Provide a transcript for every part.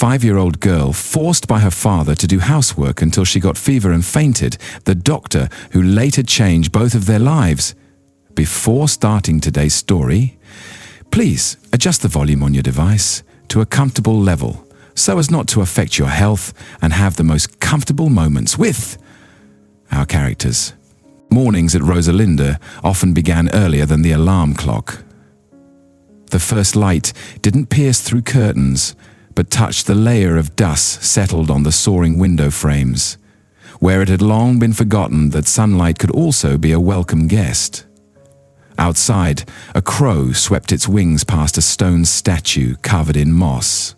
5-year-old girl forced by her father to do housework until she got fever and fainted, the doctor who later changed both of their lives. Before starting today's story, please adjust the volume on your device to a comfortable level so as not to affect your health and have the most comfortable moments with our characters. Mornings at Rosalinda often began earlier than the alarm clock. The first light didn't pierce through curtains, but touched the layer of dust settled on the soaring window frames, where it had long been forgotten that sunlight could also be a welcome guest. Outside, a crow swept its wings past a stone statue covered in moss,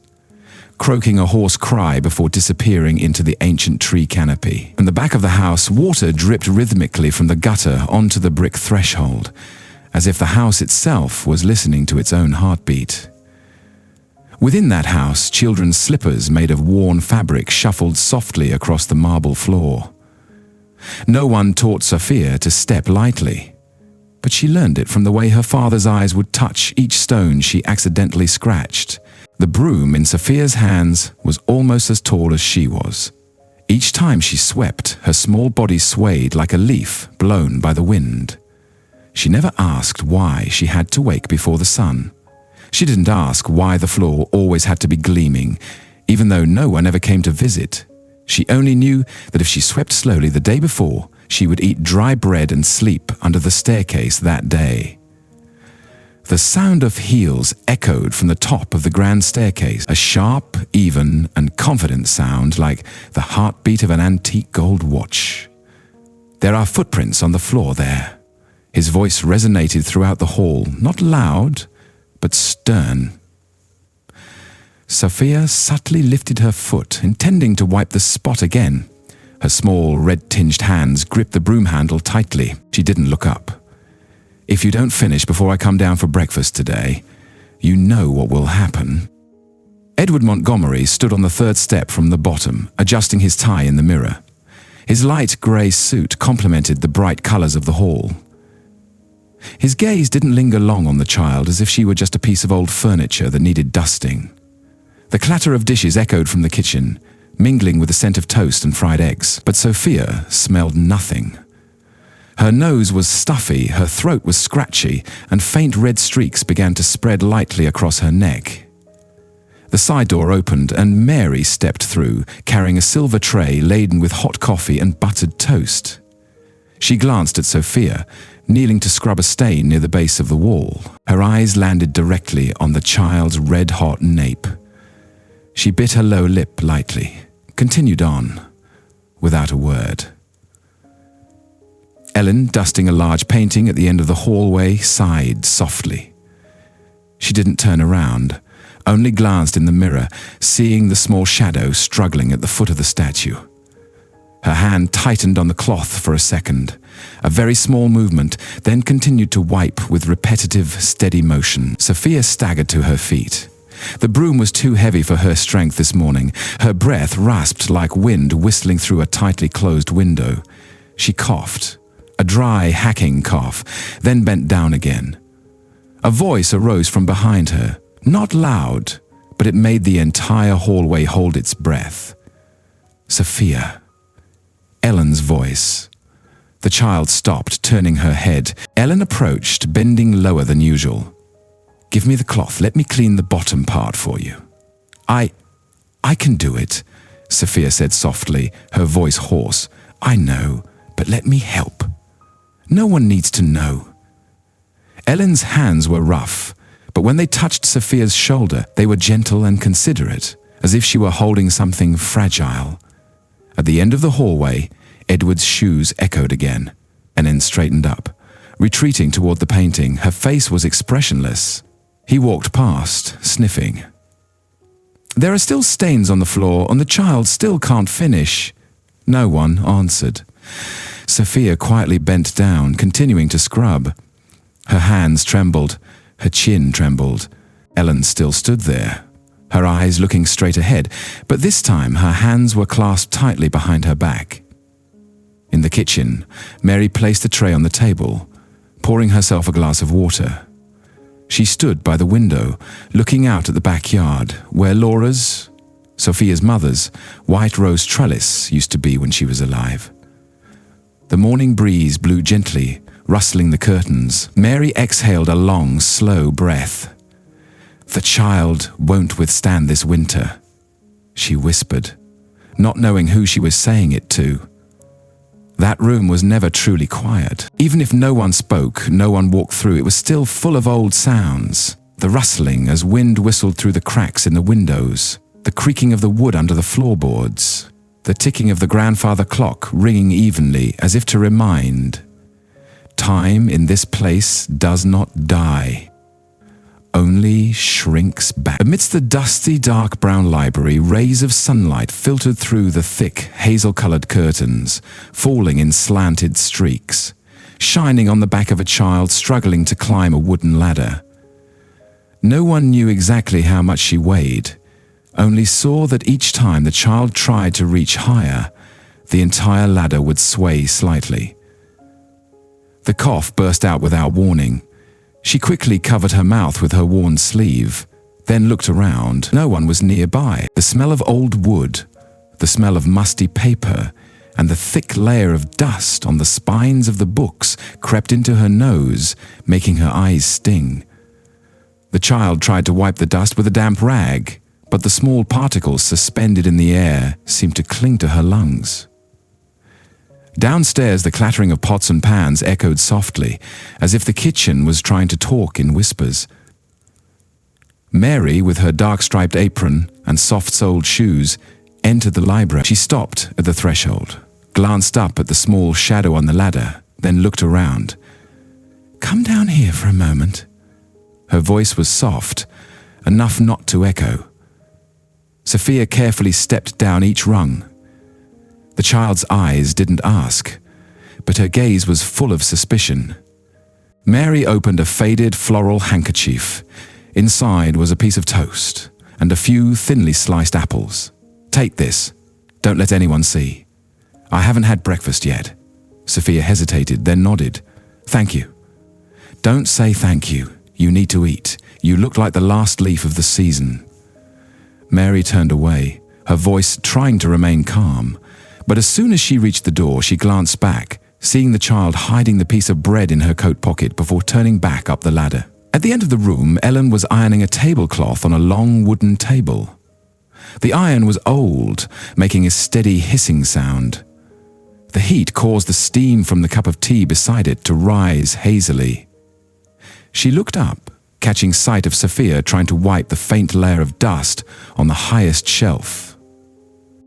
croaking a hoarse cry before disappearing into the ancient tree canopy. In the back of the house, water dripped rhythmically from the gutter onto the brick threshold, as if the house itself was listening to its own heartbeat. Within that house, children's slippers made of worn fabric shuffled softly across the marble floor. No one taught Sophia to step lightly, but she learned it from the way her father's eyes would touch each stone she accidentally scratched. The broom in Sophia's hands was almost as tall as she was. Each time she swept, her small body swayed like a leaf blown by the wind. She never asked why she had to wake before the sun. She didn't ask why the floor always had to be gleaming, even though no one ever came to visit. She only knew that if she swept slowly the day before, she would eat dry bread and sleep under the staircase that day. The sound of heels echoed from the top of the grand staircase, a sharp, even, and confident sound like the heartbeat of an antique gold watch. "There are footprints on the floor there." His voice resonated throughout the hall, not loud, but stern. Sophia subtly lifted her foot, intending to wipe the spot again. Her small, red-tinged hands gripped the broom handle tightly. She didn't look up. "If you don't finish before I come down for breakfast today, you know what will happen." Edward Montgomery stood on the third step from the bottom, adjusting his tie in the mirror. His light grey suit complemented the bright colours of the hall. His gaze didn't linger long on the child, as if she were just a piece of old furniture that needed dusting. The clatter of dishes echoed from the kitchen, mingling with the scent of toast and fried eggs, but Sophia smelled nothing. Her nose was stuffy, her throat was scratchy, and faint red streaks began to spread lightly across her neck. The side door opened, and Mary stepped through, carrying a silver tray laden with hot coffee and buttered toast. She glanced at Sophia, kneeling to scrub a stain near the base of the wall. Her eyes landed directly on the child's red-hot nape. She bit her lower lip lightly, continued on, without a word. Ellen, dusting a large painting at the end of the hallway, sighed softly. She didn't turn around, only glanced in the mirror, seeing the small shadow struggling at the foot of the statue. Her hand tightened on the cloth for a second, a very small movement, then continued to wipe with repetitive, steady motion. Sophia staggered to her feet. The broom was too heavy for her strength this morning. Her breath rasped like wind whistling through a tightly closed window. She coughed, a dry, hacking cough, then bent down again. A voice arose from behind her, not loud, but it made the entire hallway hold its breath. "Sophia." Ellen's voice. The child stopped, turning her head. Ellen approached, bending lower than usual. "Give me the cloth. Let me clean the bottom part for you." I can do it," Sophia said softly, her voice hoarse. "I know, but let me help. No one needs to know." Ellen's hands were rough, but when they touched Sophia's shoulder, they were gentle and considerate, as if she were holding something fragile. At the end of the hallway, Edward's shoes echoed again, and then straightened up, retreating toward the painting. Her face was expressionless. He walked past, sniffing. "There are still stains on the floor, and the child still can't finish." No one answered. Sophia quietly bent down, continuing to scrub. Her hands trembled, her chin trembled. Ellen still stood there, her eyes looking straight ahead, but this time her hands were clasped tightly behind her back. In the kitchen, Mary placed a tray on the table, pouring herself a glass of water. She stood by the window, looking out at the backyard, where Laura's, Sophia's mother's white rose trellis used to be when she was alive. The morning breeze blew gently, rustling the curtains. Mary exhaled a long, slow breath. "The child won't withstand this winter," she whispered, not knowing who she was saying it to. That room was never truly quiet. Even if no one spoke, no one walked through, it was still full of old sounds. The rustling as wind whistled through the cracks in the windows, the creaking of the wood under the floorboards, the ticking of the grandfather clock ringing evenly as if to remind, time in this place does not die, only shrinks back. Amidst the dusty, dark brown library, rays of sunlight filtered through the thick, hazel-colored curtains, falling in slanted streaks, shining on the back of a child struggling to climb a wooden ladder. No one knew exactly how much she weighed, only saw that each time the child tried to reach higher, the entire ladder would sway slightly. The cough burst out without warning. She quickly covered her mouth with her worn sleeve, then looked around. No one was nearby. The smell of old wood, the smell of musty paper, and the thick layer of dust on the spines of the books crept into her nose, making her eyes sting. The child tried to wipe the dust with a damp rag, but the small particles suspended in the air seemed to cling to her lungs. Downstairs, the clattering of pots and pans echoed softly, as if the kitchen was trying to talk in whispers. Mary, with her dark-striped apron and soft-soled shoes, entered the library. She stopped at the threshold, glanced up at the small shadow on the ladder, then looked around. "Come down here for a moment." Her voice was soft, enough not to echo. Sophia carefully stepped down each rung. The child's eyes didn't ask, but her gaze was full of suspicion. Mary opened a faded floral handkerchief. Inside was a piece of toast and a few thinly sliced apples. "Take this. Don't let anyone see." "I haven't had breakfast yet." Sophia hesitated, then nodded. "Thank you." "Don't say thank you. You need to eat. You look like the last leaf of the season." Mary turned away, her voice trying to remain calm. But as soon as she reached the door, she glanced back, seeing the child hiding the piece of bread in her coat pocket before turning back up the ladder. At the end of the room, Ellen was ironing a tablecloth on a long wooden table. The iron was old, making a steady hissing sound. The heat caused the steam from the cup of tea beside it to rise hazily. She looked up, catching sight of Sophia trying to wipe the faint layer of dust on the highest shelf.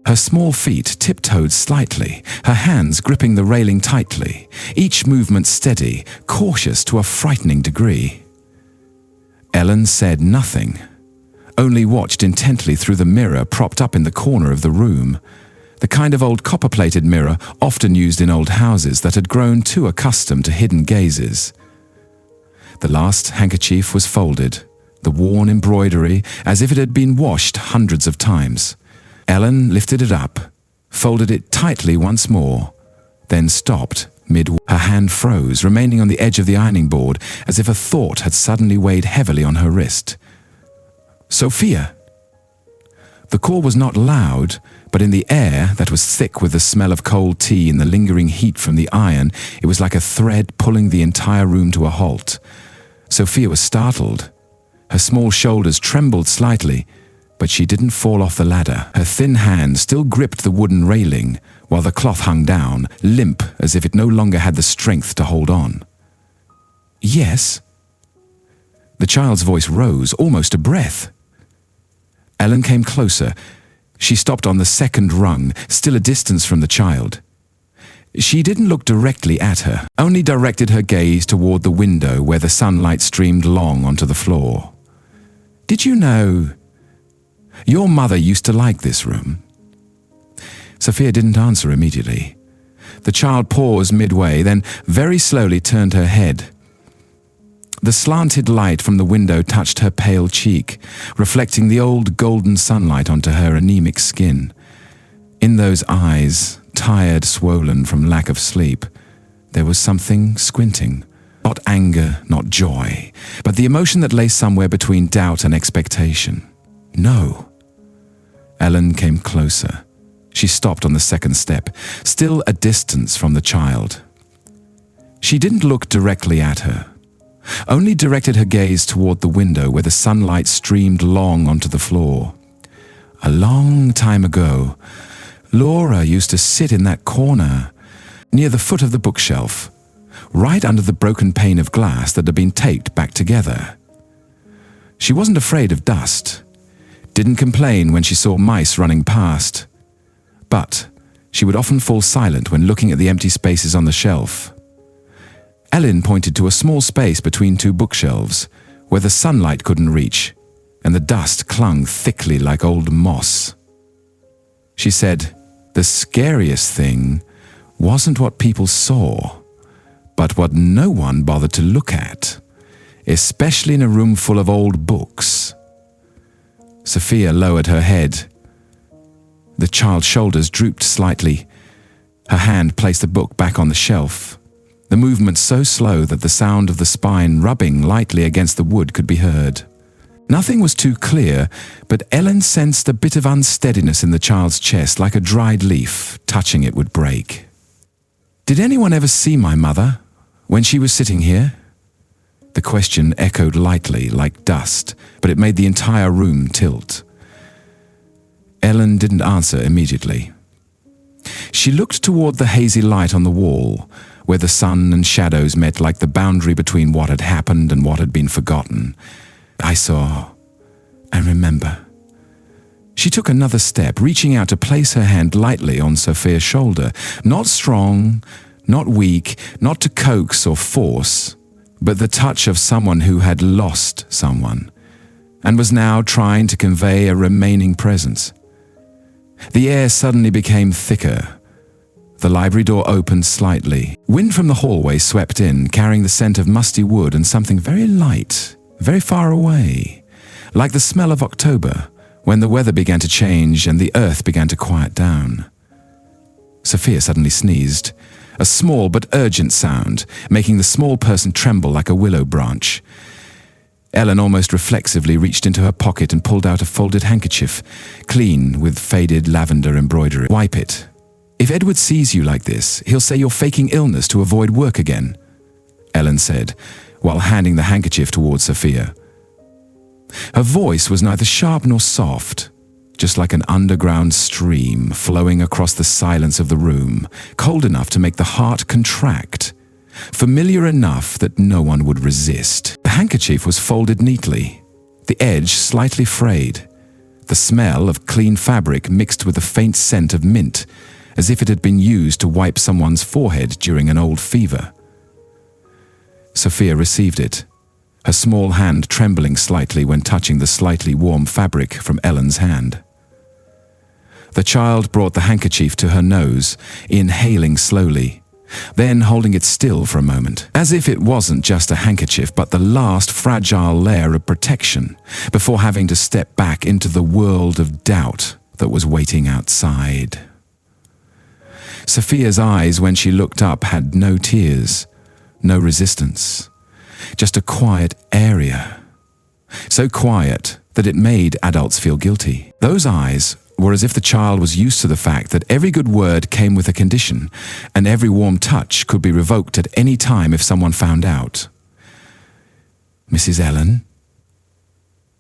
Her small feet tiptoed slightly, her hands gripping the railing tightly, each movement steady, cautious to a frightening degree. Ellen said nothing, only watched intently through the mirror propped up in the corner of the room, the kind of old copper-plated mirror often used in old houses that had grown too accustomed to hidden gazes. The last handkerchief was folded, the worn embroidery as if it had been washed hundreds of times. Ellen lifted it up, folded it tightly once more, then stopped mid. Her hand froze, remaining on the edge of the ironing board as if a thought had suddenly weighed heavily on her wrist. "Sophia!" The call was not loud, but in the air that was thick with the smell of cold tea and the lingering heat from the iron, it was like a thread pulling the entire room to a halt. Sophia was startled. Her small shoulders trembled slightly, but she didn't fall off the ladder. Her thin hand still gripped the wooden railing, while the cloth hung down, limp as if it no longer had the strength to hold on. "Yes?" The child's voice rose, almost a breath. Ellen came closer. She stopped on the second rung, still a distance from the child. She didn't look directly at her, only directed her gaze toward the window where the sunlight streamed long onto the floor. "Did you know your mother used to like this room?" Sophia didn't answer immediately. The child paused midway, then very slowly turned her head. The slanted light from the window touched her pale cheek, reflecting the old golden sunlight onto her anemic skin. In those eyes, tired, swollen from lack of sleep, there was something squinting. Not anger, not joy, but the emotion that lay somewhere between doubt and expectation. "No." Ellen came closer. She stopped on the second step, still a distance from the child. She didn't look directly at her, only directed her gaze toward the window where the sunlight streamed long onto the floor. A long time ago, Laura used to sit in that corner, near the foot of the bookshelf, right under the broken pane of glass that had been taped back together. She wasn't afraid of dust, didn't complain when she saw mice running past, but she would often fall silent when looking at the empty spaces on the shelf. Ellen pointed to a small space between two bookshelves, where the sunlight couldn't reach, and the dust clung thickly like old moss. She said, the scariest thing wasn't what people saw, but what no one bothered to look at, especially in a room full of old books. Sophia lowered her head. The child's shoulders drooped slightly. Her hand placed the book back on the shelf, the movement so slow that the sound of the spine rubbing lightly against the wood could be heard. Nothing was too clear, but Ellen sensed a bit of unsteadiness in the child's chest, like a dried leaf. Touching it would break. "Did anyone ever see my mother when she was sitting here?" The question echoed lightly, like dust, but it made the entire room tilt. Ellen didn't answer immediately. She looked toward the hazy light on the wall, where the sun and shadows met like the boundary between what had happened and what had been forgotten. "I saw and remember." She took another step, reaching out to place her hand lightly on Sophia's shoulder. Not strong, not weak, not to coax or force, but the touch of someone who had lost someone, and was now trying to convey a remaining presence. The air suddenly became thicker. The library door opened slightly. Wind from the hallway swept in, carrying the scent of musty wood and something very light, very far away, like the smell of October, when the weather began to change and the earth began to quiet down. Sophia suddenly sneezed, a small but urgent sound, making the small person tremble like a willow branch. Ellen almost reflexively reached into her pocket and pulled out a folded handkerchief, clean with faded lavender embroidery. "Wipe it. If Edward sees you like this, he'll say you're faking illness to avoid work again," Ellen said, while handing the handkerchief towards Sophia. Her voice was neither sharp nor soft, just like an underground stream flowing across the silence of the room, cold enough to make the heart contract, familiar enough that no one would resist. The handkerchief was folded neatly, the edge slightly frayed, the smell of clean fabric mixed with a faint scent of mint, as if it had been used to wipe someone's forehead during an old fever. Sophia received it, her small hand trembling slightly when touching the slightly warm fabric from Ellen's hand. The child brought the handkerchief to her nose, inhaling slowly, then holding it still for a moment, as if it wasn't just a handkerchief but the last fragile layer of protection, before having to step back into the world of doubt that was waiting outside. Sophia's eyes, when she looked up, had no tears, no resistance, just a quiet area. So quiet that it made adults feel guilty. Those eyes were as if the child was used to the fact that every good word came with a condition, and every warm touch could be revoked at any time if someone found out. "Mrs. Ellen?"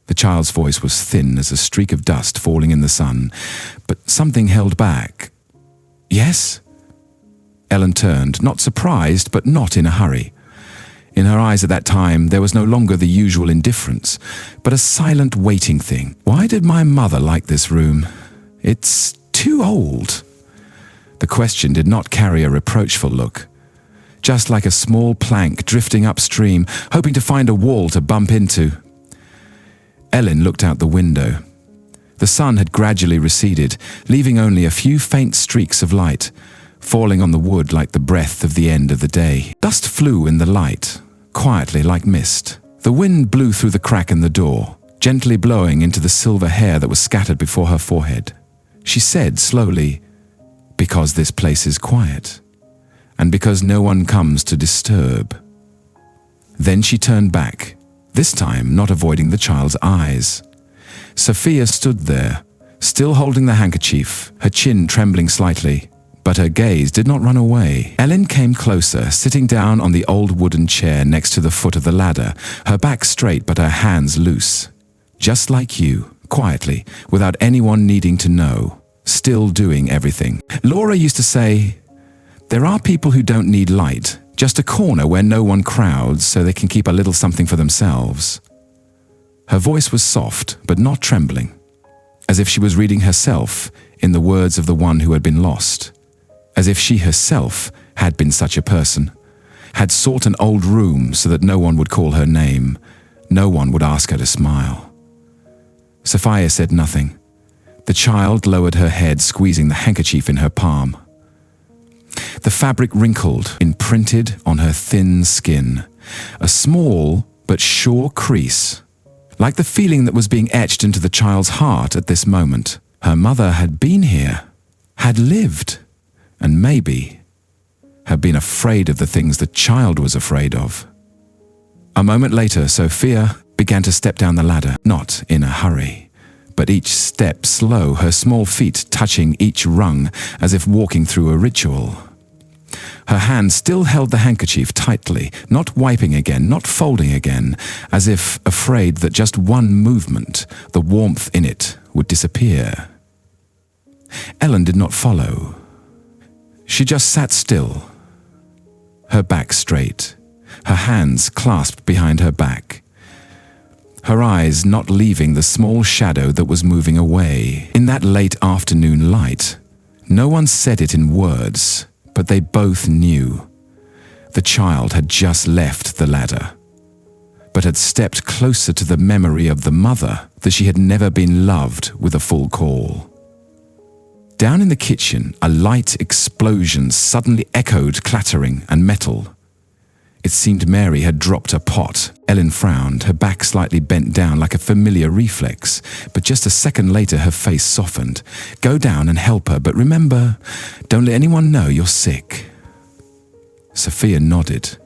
The child's voice was thin as a streak of dust falling in the sun, but something held back. "Yes?" Ellen turned, not surprised, but not in a hurry. In her eyes at that time, there was no longer the usual indifference, but a silent waiting thing. "Why did my mother like this room? It's too old." The question did not carry a reproachful look, just like a small plank drifting upstream, hoping to find a wall to bump into. Ellen looked out the window. The sun had gradually receded, leaving only a few faint streaks of light, falling on the wood like the breath of the end of the day. Dust flew in the light, quietly like mist. The wind blew through the crack in the door, gently blowing into the silver hair that was scattered before her forehead. She said slowly, "Because this place is quiet, and because no one comes to disturb." Then she turned back, this time not avoiding the child's eyes. Sophia stood there, still holding the handkerchief, her chin trembling slightly. But her gaze did not run away. Ellen came closer, sitting down on the old wooden chair next to the foot of the ladder, her back straight but her hands loose. Just like you, quietly, without anyone needing to know, still doing everything. Laura used to say, "There are people who don't need light, just a corner where no one crowds so they can keep a little something for themselves." Her voice was soft but not trembling, as if she was reading herself in the words of the one who had been lost. As if she herself had been such a person, had sought an old room so that no one would call her name, no one would ask her to smile. Sophia said nothing. The child lowered her head, squeezing the handkerchief in her palm. The fabric wrinkled, imprinted on her thin skin, a small but sure crease, like the feeling that was being etched into the child's heart at this moment. Her mother had been here, had lived, and maybe had been afraid of the things the child was afraid of. A moment later, Sophia began to step down the ladder, not in a hurry, but each step slow, her small feet touching each rung as if walking through a ritual. Her hand still held the handkerchief tightly, not wiping again, not folding again, as if afraid that just one movement, the warmth in it, would disappear. Ellen did not follow. She just sat still, her back straight, her hands clasped behind her back, her eyes not leaving the small shadow that was moving away. In that late afternoon light, no one said it in words, but they both knew. The child had just left the ladder, but had stepped closer to the memory of the mother that she had never been loved with a full call. Down in the kitchen, a light explosion suddenly echoed clattering and metal. It seemed Mary had dropped a pot. Ellen frowned, her back slightly bent down like a familiar reflex, but just a second later her face softened. "Go down and help her, but remember, don't let anyone know you're sick." Sophia nodded,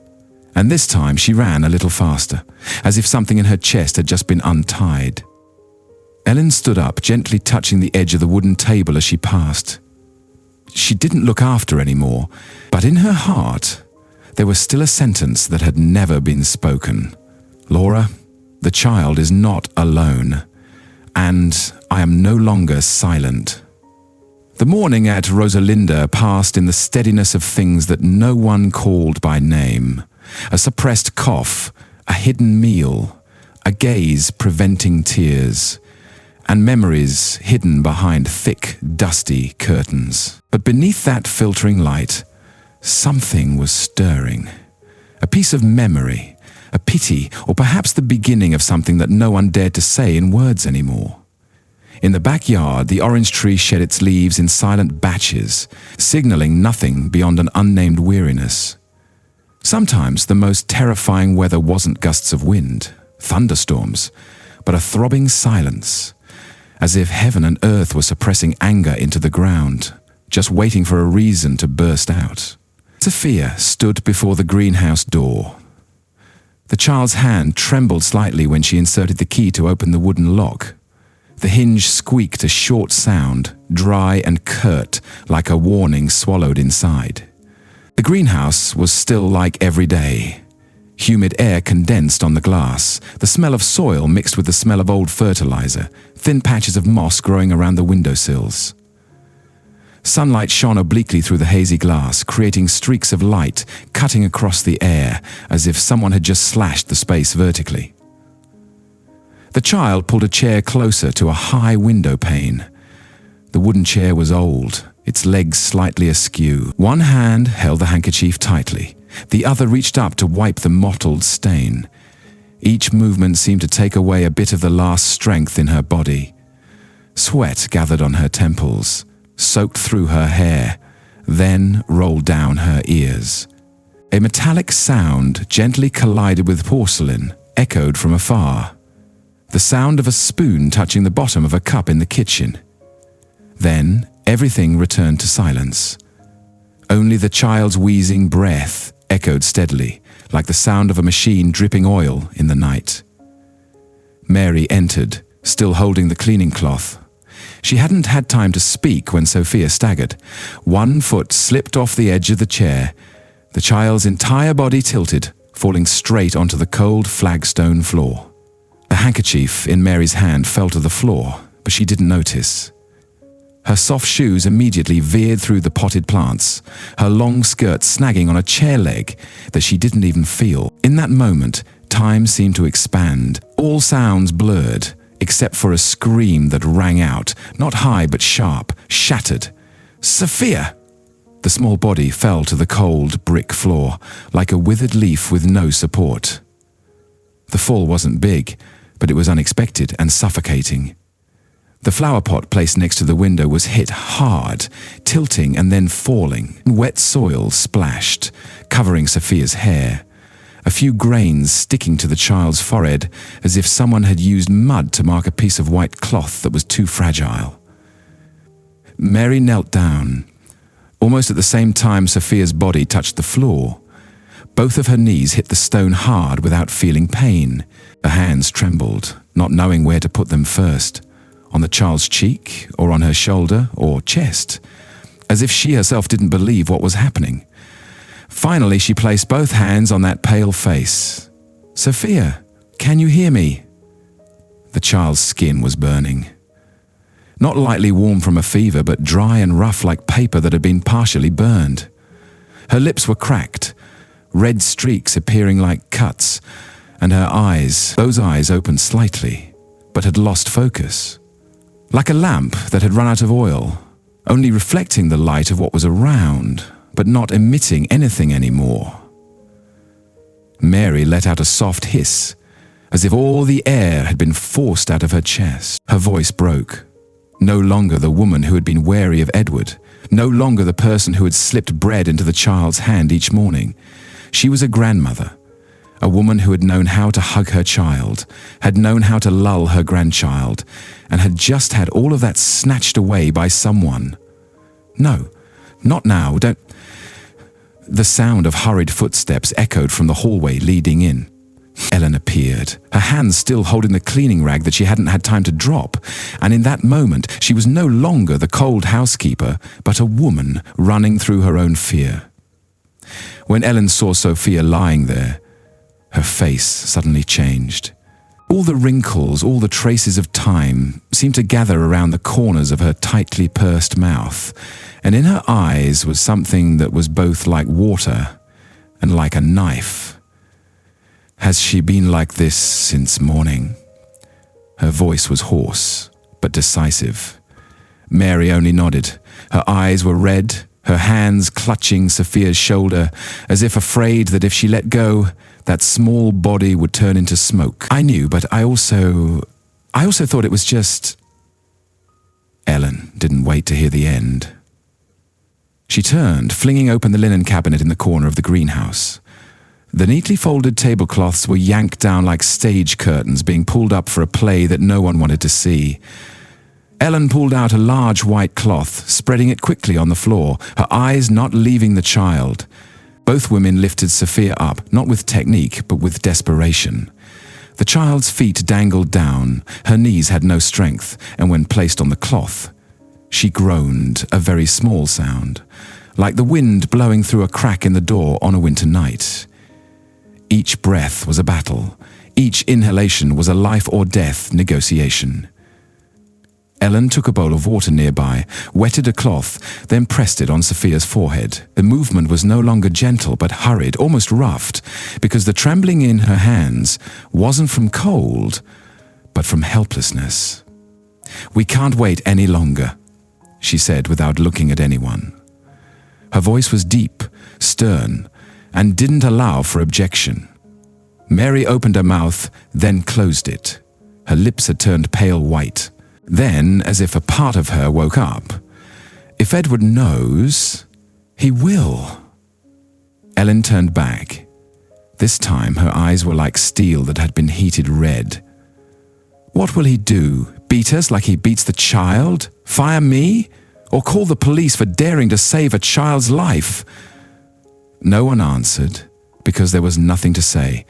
and this time she ran a little faster, as if something in her chest had just been untied. Ellen stood up, gently touching the edge of the wooden table as she passed. She didn't look after anymore, but in her heart, there was still a sentence that had never been spoken. "Laura, the child is not alone, and I am no longer silent." The morning at Rosalinda passed in the steadiness of things that no one called by name. A suppressed cough, a hidden meal, a gaze preventing tears, and memories hidden behind thick, dusty curtains. But beneath that filtering light, something was stirring. A piece of memory, a pity, or perhaps the beginning of something that no one dared to say in words anymore. In the backyard, the orange tree shed its leaves in silent batches, signaling nothing beyond an unnamed weariness. Sometimes the most terrifying weather wasn't gusts of wind, thunderstorms, but a throbbing silence, as if heaven and earth were suppressing anger into the ground, just waiting for a reason to burst out. Sophia stood before the greenhouse door. The child's hand trembled slightly when she inserted the key to open the wooden lock. The hinge squeaked a short sound, dry and curt, like a warning swallowed inside. The greenhouse was still like every day. Humid air condensed on the glass, the smell of soil mixed with the smell of old fertilizer, thin patches of moss growing around the windowsills. Sunlight shone obliquely through the hazy glass, creating streaks of light cutting across the air as if someone had just slashed the space vertically. The child pulled a chair closer to a high window pane. The wooden chair was old, its legs slightly askew. One hand held the handkerchief tightly. The other reached up to wipe the mottled stain. Each movement seemed to take away a bit of the last strength in her body. Sweat gathered on her temples, soaked through her hair, then rolled down her ears. A metallic sound gently collided with porcelain, echoed from afar. The sound of a spoon touching the bottom of a cup in the kitchen. Then everything returned to silence. Only the child's wheezing breath echoed steadily, like the sound of a machine dripping oil in the night. Mary entered, still holding the cleaning cloth. She hadn't had time to speak when Sophia staggered. One foot slipped off the edge of the chair. The child's entire body tilted, falling straight onto the cold flagstone floor. The handkerchief in Mary's hand fell to the floor, but she didn't notice. Her soft shoes immediately veered through the potted plants, her long skirt snagging on a chair leg that she didn't even feel. In that moment, time seemed to expand. All sounds blurred, except for a scream that rang out, not high but sharp, shattered. "Sophia!" The small body fell to the cold brick floor, like a withered leaf with no support. The fall wasn't big, but it was unexpected and suffocating. The flower pot placed next to the window was hit hard, tilting and then falling. Wet soil splashed, covering Sophia's hair. A few grains sticking to the child's forehead, as if someone had used mud to mark a piece of white cloth that was too fragile. Mary knelt down. Almost at the same time Sophia's body touched the floor. Both of her knees hit the stone hard without feeling pain. Her hands trembled, not knowing where to put them first. On the child's cheek, or on her shoulder, or chest, as if she herself didn't believe what was happening. Finally, she placed both hands on that pale face. "Sophia, can you hear me?" The child's skin was burning. Not lightly warm from a fever, but dry and rough like paper that had been partially burned. Her lips were cracked, red streaks appearing like cuts, and her eyes, those eyes opened slightly, but had lost focus. Like a lamp that had run out of oil, only reflecting the light of what was around, but not emitting anything anymore. Mary let out a soft hiss, as if all the air had been forced out of her chest. Her voice broke. No longer the woman who had been wary of Edward, no longer the person who had slipped bread into the child's hand each morning. She was a grandmother, a woman who had known how to hug her child, had known how to lull her grandchild, and had just had all of that snatched away by someone. "No, not now, don't..." The sound of hurried footsteps echoed from the hallway leading in. Ellen appeared, her hands still holding the cleaning rag that she hadn't had time to drop, and in that moment she was no longer the cold housekeeper, but a woman running through her own fear. When Ellen saw Sophia lying there, her face suddenly changed. All the wrinkles, all the traces of time seemed to gather around the corners of her tightly pursed mouth, and in her eyes was something that was both like water and like a knife. "Has she been like this since morning?" Her voice was hoarse, but decisive. Mary only nodded. Her eyes were red, her hands clutching Sophia's shoulder, as if afraid that if she let go, that small body would turn into smoke. "I knew, but I also thought it was just..." Ellen didn't wait to hear the end. She turned, flinging open the linen cabinet in the corner of the greenhouse. The neatly folded tablecloths were yanked down like stage curtains being pulled up for a play that no one wanted to see. Ellen pulled out a large white cloth, spreading it quickly on the floor, her eyes not leaving the child. Both women lifted Sophia up, not with technique, but with desperation. The child's feet dangled down, her knees had no strength, and when placed on the cloth, she groaned, a very small sound, like the wind blowing through a crack in the door on a winter night. Each breath was a battle. Each inhalation was a life or death negotiation. Ellen took a bowl of water nearby, wetted a cloth, then pressed it on Sophia's forehead. The movement was no longer gentle but hurried, almost roughed, because the trembling in her hands wasn't from cold, but from helplessness. "We can't wait any longer," she said without looking at anyone. Her voice was deep, stern, and didn't allow for objection. Mary opened her mouth, then closed it. Her lips had turned pale white. Then, as if a part of her woke up, "If Edward knows, he will." Ellen turned back. This time her eyes were like steel that had been heated red. "What will he do? Beat us like he beats the child? Fire me? Or call the police for daring to save a child's life?" No one answered, because there was nothing to say,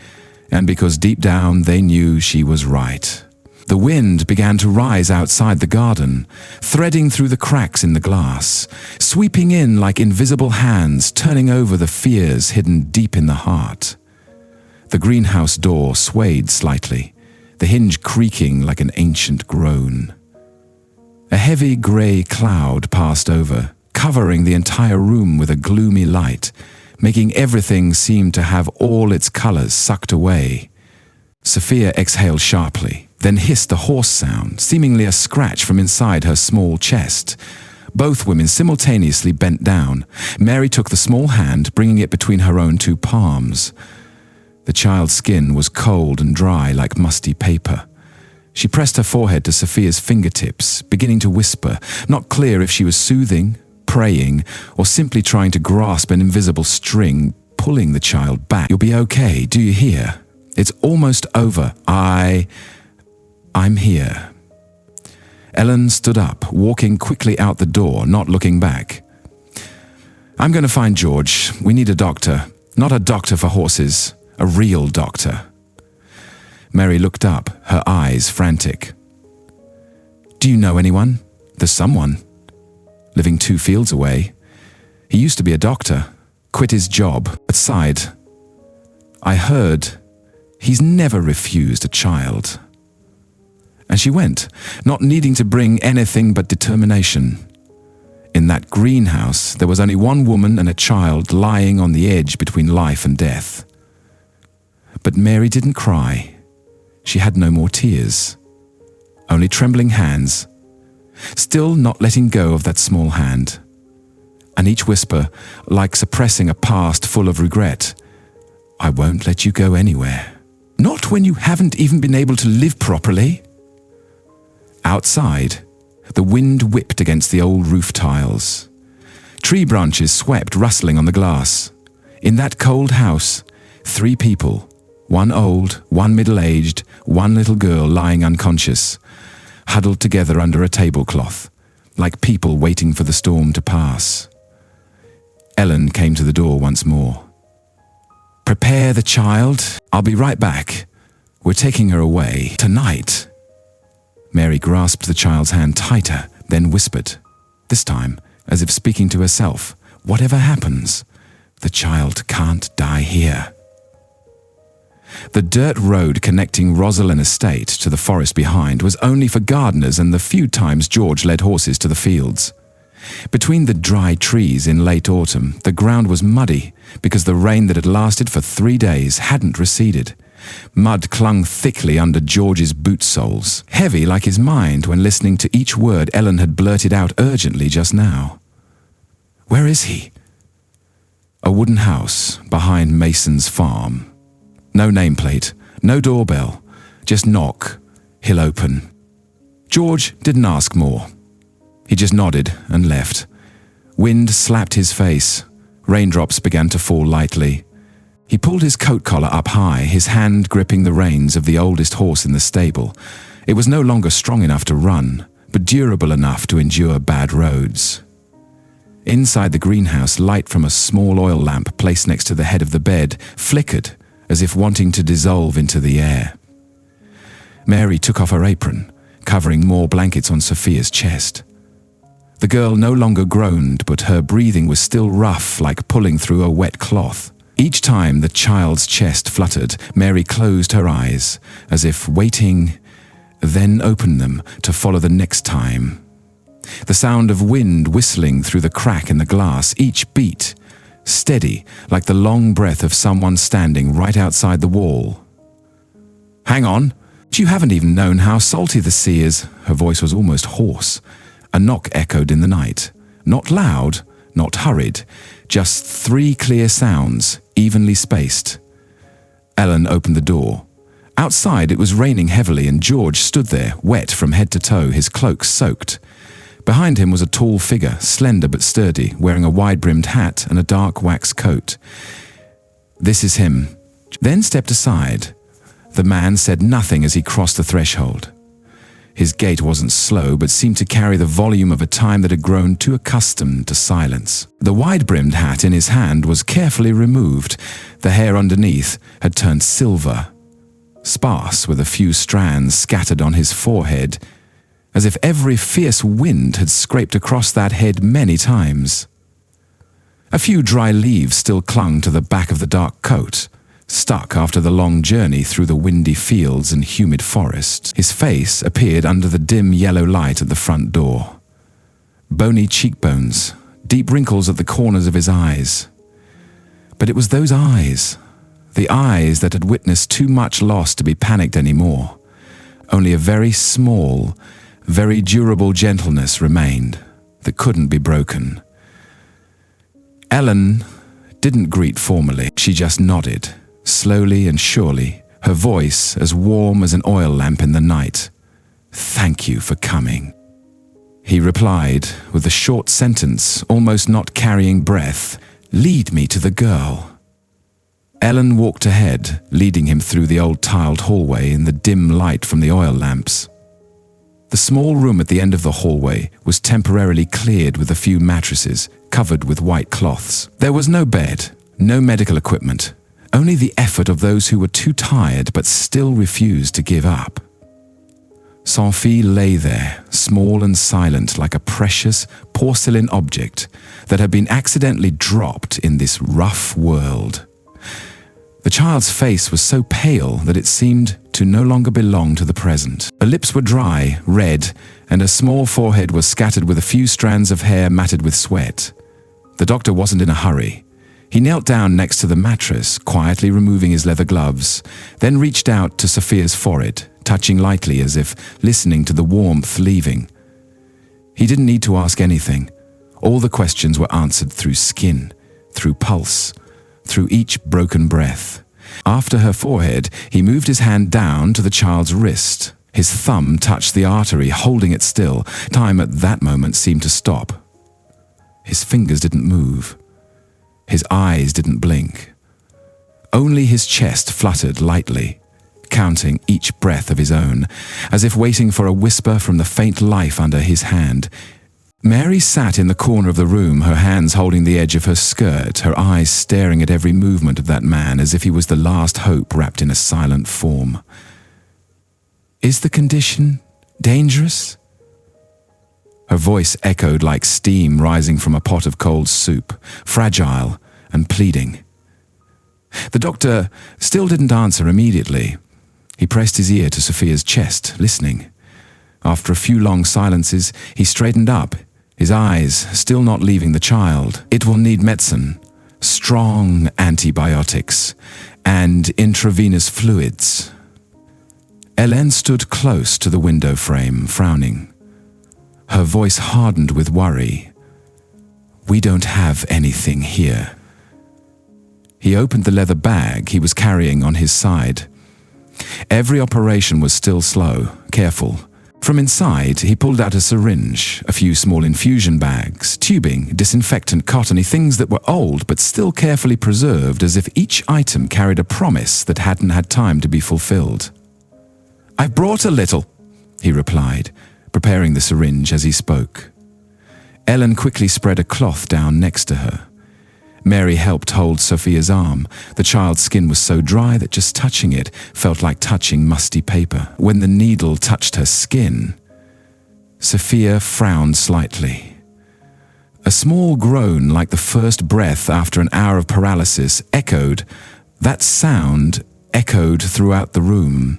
and because deep down they knew she was right. The wind began to rise outside the garden, threading through the cracks in the glass, sweeping in like invisible hands, turning over the fears hidden deep in the heart. The greenhouse door swayed slightly, the hinge creaking like an ancient groan. A heavy grey cloud passed over, covering the entire room with a gloomy light, making everything seem to have all its colours sucked away. Sophia exhaled sharply, then hissed a hoarse sound, seemingly a scratch from inside her small chest. Both women simultaneously bent down. Mary took the small hand, bringing it between her own two palms. The child's skin was cold and dry like musty paper. She pressed her forehead to Sophia's fingertips, beginning to whisper, not clear if she was soothing, praying, or simply trying to grasp an invisible string, pulling the child back. "You'll be okay, do you hear? It's almost over. I'm here." Ellen stood up, walking quickly out the door, not looking back. "I'm going to find George. We need a doctor. Not a doctor for horses, a real doctor." Mary looked up, her eyes frantic. "Do you know anyone?" "There's someone. Living 2 fields away. He used to be a doctor, quit his job, but sighed. I heard he's never refused a child." And she went, not needing to bring anything but determination. In that greenhouse, there was only one woman and a child lying on the edge between life and death. But Mary didn't cry. She had no more tears, only trembling hands, still not letting go of that small hand. And each whisper, like suppressing a past full of regret, "I won't let you go anywhere. Not when you haven't even been able to live properly." Outside, the wind whipped against the old roof tiles. Tree branches swept rustling on the glass. In that cold house, 3 people, one old, one middle-aged, one little girl lying unconscious, huddled together under a tablecloth, like people waiting for the storm to pass. Ellen came to the door once more. "Prepare the child. I'll be right back. We're taking her away tonight." Mary grasped the child's hand tighter, then whispered, this time as if speaking to herself, "Whatever happens, the child can't die here." The dirt road connecting Rosalind Estate to the forest behind was only for gardeners and the few times George led horses to the fields. Between the dry trees in late autumn, the ground was muddy because the rain that had lasted for 3 days hadn't receded. Mud clung thickly under George's boot soles, heavy like his mind when listening to each word Ellen had blurted out urgently just now. "Where is he?" A wooden house behind Mason's farm. No nameplate, no doorbell, just knock, he'll open. George didn't ask more. He just nodded and left. Wind slapped his face. Raindrops began to fall lightly. He pulled his coat collar up high, his hand gripping the reins of the oldest horse in the stable. It was no longer strong enough to run, but durable enough to endure bad roads. Inside the greenhouse, light from a small oil lamp placed next to the head of the bed flickered, as if wanting to dissolve into the air. Mary took off her apron, covering more blankets on Sophia's chest. The girl no longer groaned, but her breathing was still rough, like pulling through a wet cloth. Each time the child's chest fluttered, Mary closed her eyes, as if waiting, then opened them to follow the next time. The sound of wind whistling through the crack in the glass, each beat steady, like the long breath of someone standing right outside the wall. "Hang on, you haven't even known how salty the sea is." Her voice was almost hoarse. A knock echoed in the night. Not loud, not hurried, just 3 clear sounds, evenly spaced. Ellen opened the door. Outside it was raining heavily and George stood there, wet from head to toe, his cloak soaked. Behind him was a tall figure, slender but sturdy, wearing a wide-brimmed hat and a dark wax coat. "This is him." Then stepped aside. The man said nothing as he crossed the threshold. His gait wasn't slow, but seemed to carry the volume of a time that had grown too accustomed to silence. The wide-brimmed hat in his hand was carefully removed. The hair underneath had turned silver. sparse with a few strands scattered on his forehead, as if every fierce wind had scraped across that head many times. A few dry leaves still clung to the back of the dark coat, stuck after the long journey through the windy fields and humid forest. His face appeared under the dim yellow light at the front door. Bony cheekbones, deep wrinkles at the corners of his eyes. But it was those eyes, the eyes that had witnessed too much loss to be panicked anymore. Only a very small, very durable gentleness remained that couldn't be broken. Ellen didn't greet formally. She just nodded, slowly and surely, her voice as warm as an oil lamp in the night. "Thank you for coming." He replied with a short sentence, almost not carrying breath, "Lead me to the girl." Ellen walked ahead, leading him through the old tiled hallway in the dim light from the oil lamps. The small room at the end of the hallway was temporarily cleared with a few mattresses covered with white cloths. There was no bed, no medical equipment, only the effort of those who were too tired but still refused to give up. Sophie lay there, small and silent like a precious porcelain object that had been accidentally dropped in this rough world. The child's face was so pale that it seemed to no longer belong to the present. Her lips were dry, red, and her small forehead was scattered with a few strands of hair matted with sweat. The doctor wasn't in a hurry. He knelt down next to the mattress, quietly removing his leather gloves, then reached out to Sophia's forehead, touching lightly as if listening to the warmth leaving. He didn't need to ask anything. All the questions were answered through skin, through pulse, through each broken breath. After her forehead, he moved his hand down to the child's wrist. His thumb touched the artery, holding it still. Time at that moment seemed to stop. His fingers didn't move. His eyes didn't blink. Only his chest fluttered lightly, counting each breath of his own, as if waiting for a whisper from the faint life under his hand. Mary sat in the corner of the room, her hands holding the edge of her skirt, her eyes staring at every movement of that man as if he was the last hope wrapped in a silent form. "Is the condition dangerous?" Her voice echoed like steam rising from a pot of cold soup, fragile and pleading. The doctor still didn't answer immediately. He pressed his ear to Sophia's chest, listening. After a few long silences, he straightened up, his eyes still not leaving the child. "It will need medicine, strong antibiotics, and intravenous fluids." Hélène stood close to the window frame, frowning. Her voice hardened with worry. "We don't have anything here." He opened the leather bag he was carrying on his side. Every operation was still slow, careful. From inside, he pulled out a syringe, a few small infusion bags, tubing, disinfectant, cottony, things that were old but still carefully preserved as if each item carried a promise that hadn't had time to be fulfilled. "I've brought a little," he replied, preparing the syringe as he spoke. Ellen quickly spread a cloth down next to her. Mary helped hold Sophia's arm. The child's skin was so dry that just touching it felt like touching musty paper. When the needle touched her skin, Sophia frowned slightly. A small groan like the first breath after an hour of paralysis echoed. That sound echoed throughout the room,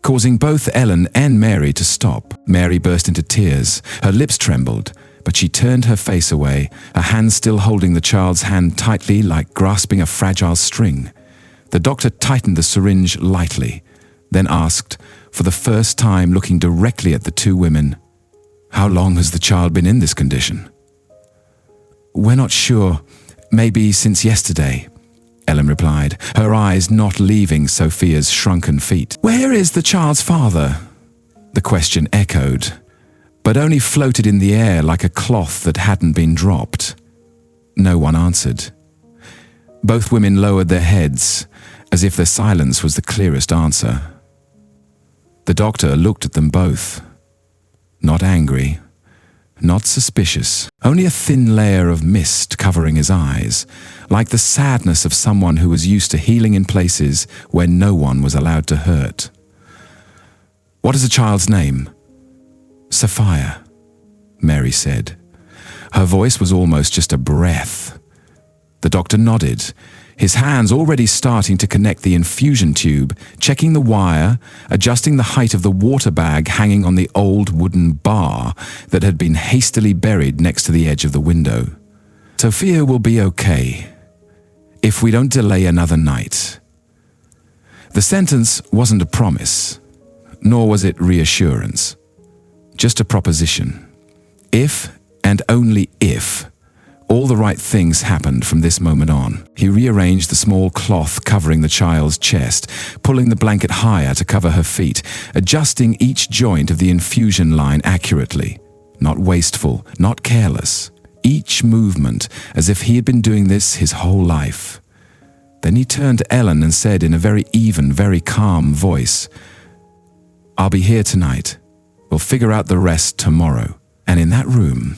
causing both Ellen and Mary to stop. Mary burst into tears. Her lips trembled, but she turned her face away, her hand still holding the child's hand tightly like grasping a fragile string. The doctor tightened the syringe lightly, then asked, for the first time looking directly at the two women, "How long has the child been in this condition?" "We're not sure. Maybe since yesterday," Ellen replied, her eyes not leaving Sophia's shrunken feet. "Where is the child's father?" The question echoed, but only floated in the air like a cloth that hadn't been dropped. No one answered. Both women lowered their heads, as if their silence was the clearest answer. The doctor looked at them both. Not angry, not suspicious. Only a thin layer of mist covering his eyes, like the sadness of someone who was used to healing in places where no one was allowed to hurt. "What is the child's name?" "Sophia," Mary said. Her voice was almost just a breath. The doctor nodded, his hands already starting to connect the infusion tube, checking the wire, adjusting the height of the water bag hanging on the old wooden bar that had been hastily buried next to the edge of the window. "Sophia will be okay, if we don't delay another night." The sentence wasn't a promise, nor was it reassurance, just a proposition. If, and only if, all the right things happened from this moment on. He rearranged the small cloth covering the child's chest, pulling the blanket higher to cover her feet, adjusting each joint of the infusion line accurately. Not wasteful, not careless. Each movement as if he had been doing this his whole life. Then he turned to Ellen and said in a very even, very calm voice, "I'll be here tonight. We'll figure out the rest tomorrow." And in that room,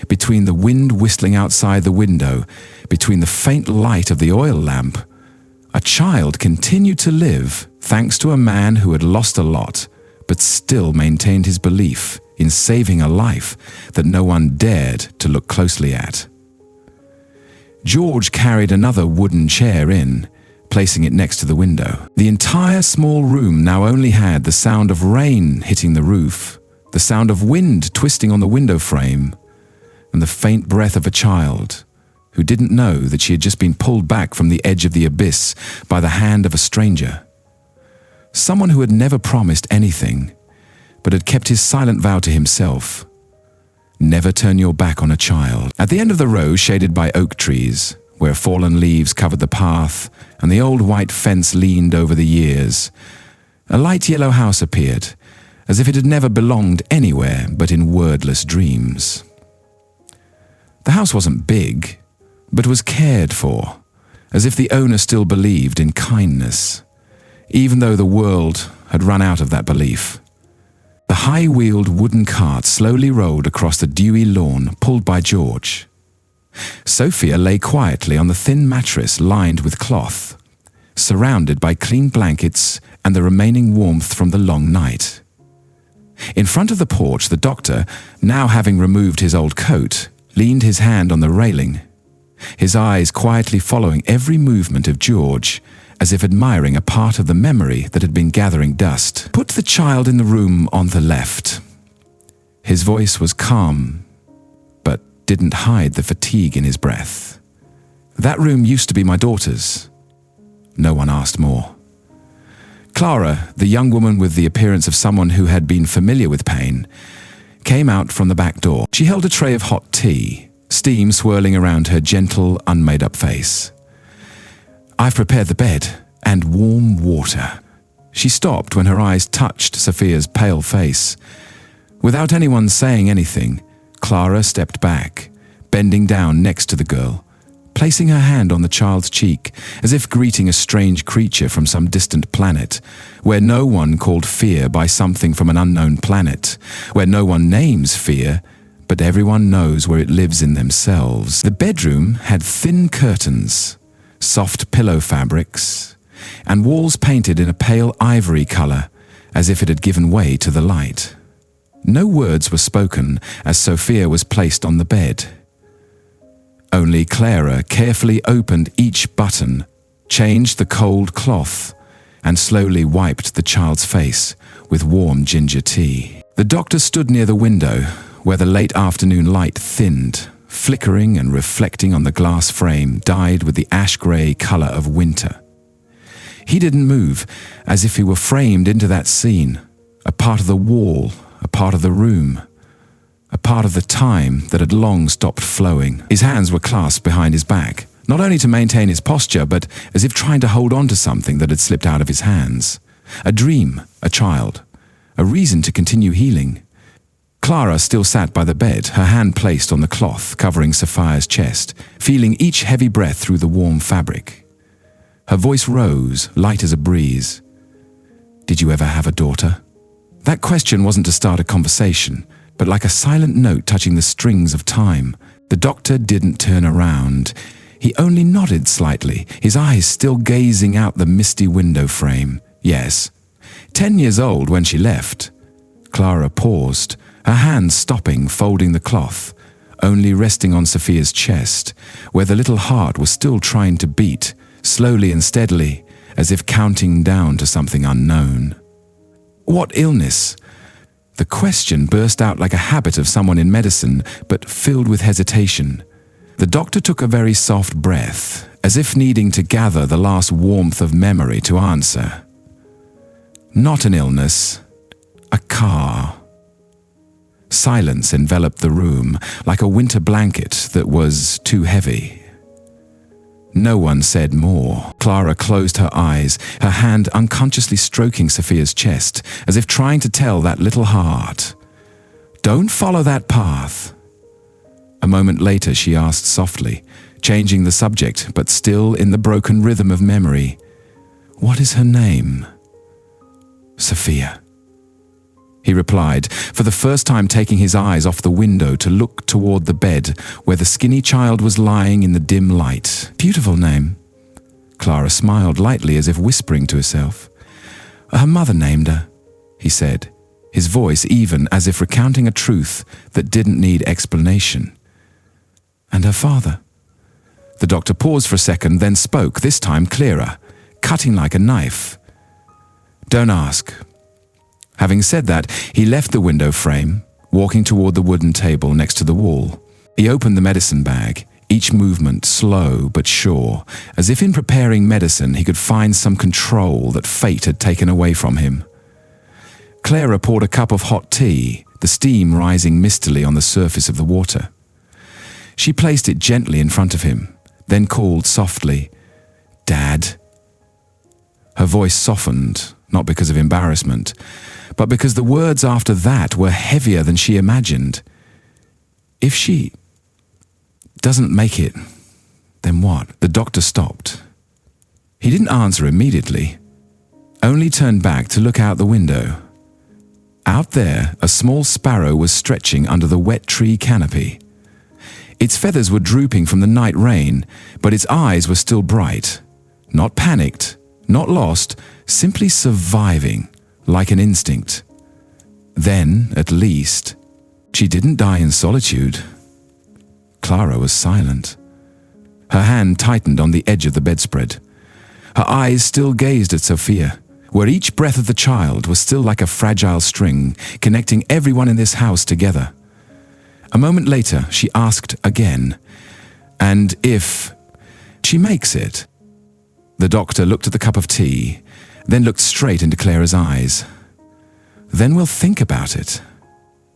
between the wind whistling outside the window, between the faint light of the oil lamp, a child continued to live thanks to a man who had lost a lot, but still maintained his belief in saving a life that no one dared to look closely at. George carried another wooden chair in, placing it next to the window. The entire small room now only had the sound of rain hitting the roof, the sound of wind twisting on the window frame, and the faint breath of a child who didn't know that she had just been pulled back from the edge of the abyss by the hand of a stranger. Someone who had never promised anything, but had kept his silent vow to himself. Never turn your back on a child. At the end of the row, shaded by oak trees, where fallen leaves covered the path and the old white fence leaned over the years, a light yellow house appeared, as if it had never belonged anywhere but in wordless dreams. The house wasn't big, but was cared for, as if the owner still believed in kindness, even though the world had run out of that belief. The high-wheeled wooden cart slowly rolled across the dewy lawn, pulled by George. Sophia lay quietly on the thin mattress lined with cloth, surrounded by clean blankets and the remaining warmth from the long night. In front of the porch, the doctor, now having removed his old coat, leaned his hand on the railing, his eyes quietly following every movement of George, as if admiring a part of the memory that had been gathering dust. "Put the child in the room on the left." His voice was calm, but didn't hide the fatigue in his breath. "That room used to be my daughter's." No one asked more. Clara, the young woman with the appearance of someone who had been familiar with pain, came out from the back door. She held a tray of hot tea, steam swirling around her gentle, unmade-up face. "I've prepared the bed and warm water." She stopped when her eyes touched Sophia's pale face. Without anyone saying anything, Clara stepped back, bending down next to the girl, placing her hand on the child's cheek, as if greeting a strange creature from some distant planet, where no one called fear by something from an unknown planet, where no one names fear, but everyone knows where it lives in themselves. The bedroom had thin curtains, soft pillow fabrics, and walls painted in a pale ivory color, as if it had given way to the light. No words were spoken as Sophia was placed on the bed. Only Clara carefully opened each button, changed the cold cloth, and slowly wiped the child's face with warm ginger tea. The doctor stood near the window, where the late afternoon light thinned, flickering and reflecting on the glass frame dyed with the ash-grey color of winter. He didn't move, as if he were framed into that scene, a part of the wall, a part of the room, a part of the time that had long stopped flowing. His hands were clasped behind his back, not only to maintain his posture, but as if trying to hold on to something that had slipped out of his hands. A dream, a child, a reason to continue healing. Clara still sat by the bed, her hand placed on the cloth covering Sophia's chest, feeling each heavy breath through the warm fabric. Her voice rose, light as a breeze. "Did you ever have a daughter?" That question wasn't to start a conversation, but like a silent note touching the strings of time. The doctor didn't turn around. He only nodded slightly, his eyes still gazing out the misty window frame. Yes, 10 years old when she left. Clara paused, her hands stopping, folding the cloth, only resting on Sophia's chest, where the little heart was still trying to beat, slowly and steadily, as if counting down to something unknown. What illness? The question burst out like a habit of someone in medicine, but filled with hesitation. The doctor took a very soft breath, as if needing to gather the last warmth of memory to answer. Not an illness, a car. Silence enveloped the room, like a winter blanket that was too heavy. No one said more. Clara closed her eyes, her hand unconsciously stroking Sophia's chest, as if trying to tell that little heart, "Don't follow that path." A moment later she asked softly, changing the subject, but still in the broken rhythm of memory, "What is her name?" "Sophia," he replied, for the first time taking his eyes off the window to look toward the bed where the skinny child was lying in the dim light. "Beautiful name." Clara smiled lightly as if whispering to herself. "Her mother named her," he said, his voice even as if recounting a truth that didn't need explanation. "And her father?" The doctor paused for a second, then spoke, this time clearer, cutting like a knife. "Don't ask." Having said that, he left the window frame, walking toward the wooden table next to the wall. He opened the medicine bag, each movement slow but sure, as if in preparing medicine he could find some control that fate had taken away from him. Clara poured a cup of hot tea, the steam rising mistily on the surface of the water. She placed it gently in front of him, then called softly, "Dad." Her voice softened, not because of embarrassment, but because the words after that were heavier than she imagined. "If she doesn't make it, then what?" The doctor stopped. He didn't answer immediately, only turned back to look out the window. Out there, a small sparrow was stretching under the wet tree canopy. Its feathers were drooping from the night rain, but its eyes were still bright. Not panicked, not lost, simply surviving, like an instinct. Then, at least, she didn't die in solitude. Clara was silent. Her hand tightened on the edge of the bedspread. Her eyes still gazed at Sophia, where each breath of the child was still like a fragile string, connecting everyone in this house together. A moment later, she asked again, "And if she makes it?" The doctor looked at the cup of tea, then looked straight into Clara's eyes. "Then we'll think about it."